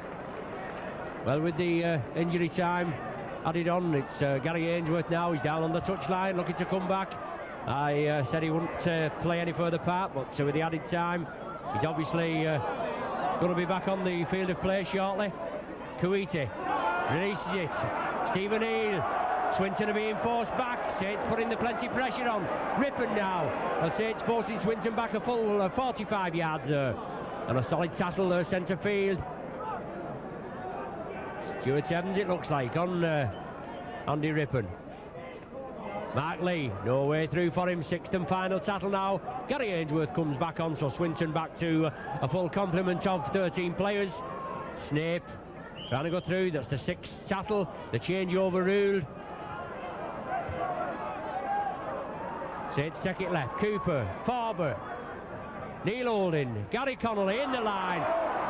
Well, with the injury time added on, it's Gary Ainsworth now. He's down on the touchline, looking to come back. I said he wouldn't play any further part, but with the added time, he's obviously going to be back on the field of play shortly. Kuiti releases it. Stephen Neal. Swinton are being forced back. Saints putting the plenty pressure on. Rippon now. Well, Saints forcing Swinton back a full 45 yards there. And a solid tackle there, centre field. Stuart Evans, it looks like, on Andy Rippon. Mark Lee, no way through for him. Sixth and final tackle now. Gary Ainsworth comes back on, so Swinton back to a full complement of 13 players. Snape trying to go through. That's the sixth tackle. The change overruled. Saints take it left. Cooper, Farber, Neil Holding, Gary Connolly in the line,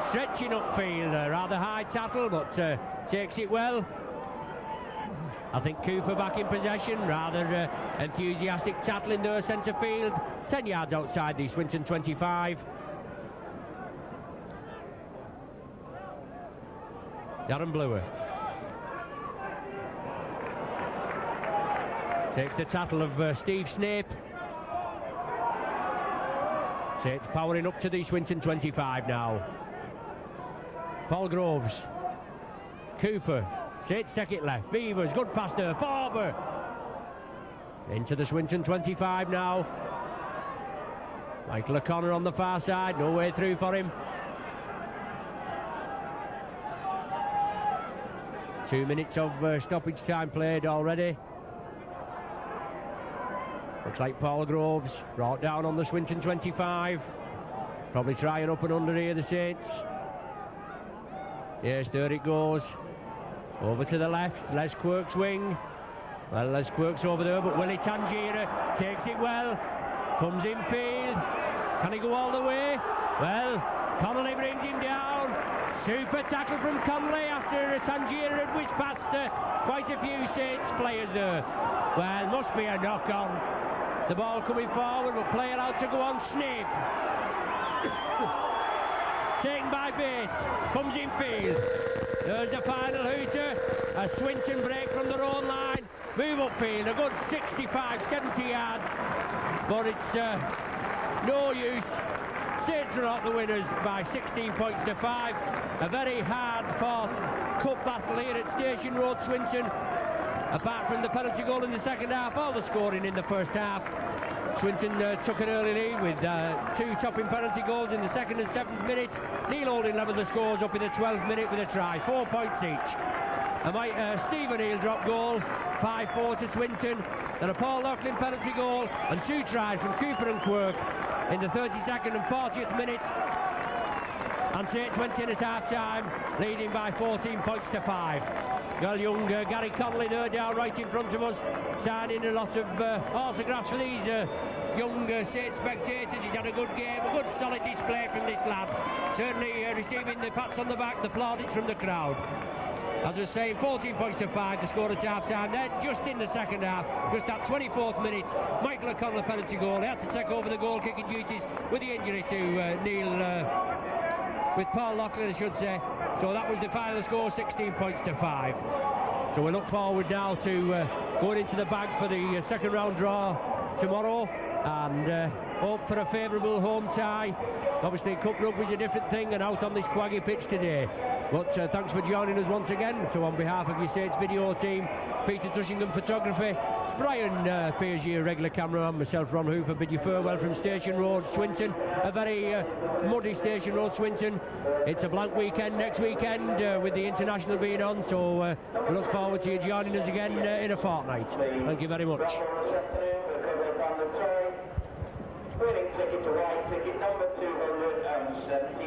stretching upfield. A rather high tackle, but takes it well. I think Cooper back in possession. Rather enthusiastic tackling there, centre field. 10 yards outside the Swinton 25. Darren Bluer takes the tackle of Steve Snape. Saints powering up to the Swinton 25 now. Paul Groves, Cooper, Saints take it left. Beavers, good pass there. Farber into the Swinton 25 now. Michael O'Connor on the far side, no way through for him. 2 minutes of stoppage time played already. Looks like Paul Groves brought down on the Swinton 25. Probably trying up and under here, the Saints. Yes, there it goes. Over to the left, Les Quirk's wing. Well, Les Quirk's over there, but Willie Tangier takes it well. Comes in field. Can he go all the way? Well, Connolly brings him down. Super tackle from Connolly after Tangier had whizzed past quite a few Saints players there. Well, must be a knock on. The ball coming forward, but play allowed to go on. Snape. Taken by Bates. Comes in field. There's the final hooter. A Swinton break from their own line. Move upfield. A good 65, 70 yards. But it's no use. Saints are out the winners by 16 points to 5. A very hard-fought cup battle here at Station Road, Swinton. Apart from the penalty goal in the second half, all the scoring in the first half. Swinton took an early lead with 2 topping penalty goals in the second and 7th minute. Neil Holding levelled the scores up in the 12th minute with a try, 4 points each. And Stephen Neal drop goal, 5-4 to Swinton. Then a Paul Loughlin penalty goal and 2 tries from Cooper and Quirk in the 32nd and 40th minute. And Saints went in at half-time, leading by 14 points to 5. Well, young Gary Connolly there down right in front of us, signing a lot of autographs for these young Saints spectators. He's had a good game, a good solid display from this lad. Certainly receiving the pats on the back, the plaudits from the crowd. As I was saying, 14 points to 5 to score at half-time. Then just in the second half, just that 24th minute, Michael O'Connell penalty goal. He had to take over the goal-kicking duties with the injury to Neil, with Paul Loughlin, I should say. So that was the final score, 16 points to 5. So we look forward now to going into the bag for the second round draw tomorrow. and hope for a favourable home tie. Obviously cup rugby's a different thing and out on this quaggy pitch today, but thanks for joining us once again. So on behalf of your Saints video team, Peter Tushingham photography, Brian Fazier regular cameraman, myself Ron Hoover, bid you farewell from Station Road, Swinton. A very muddy Station Road, Swinton. It's a blank weekend next weekend with the international being on, so we look forward to you joining us again in a fortnight. Thank you very much. Winning ticket to white ticket number 270.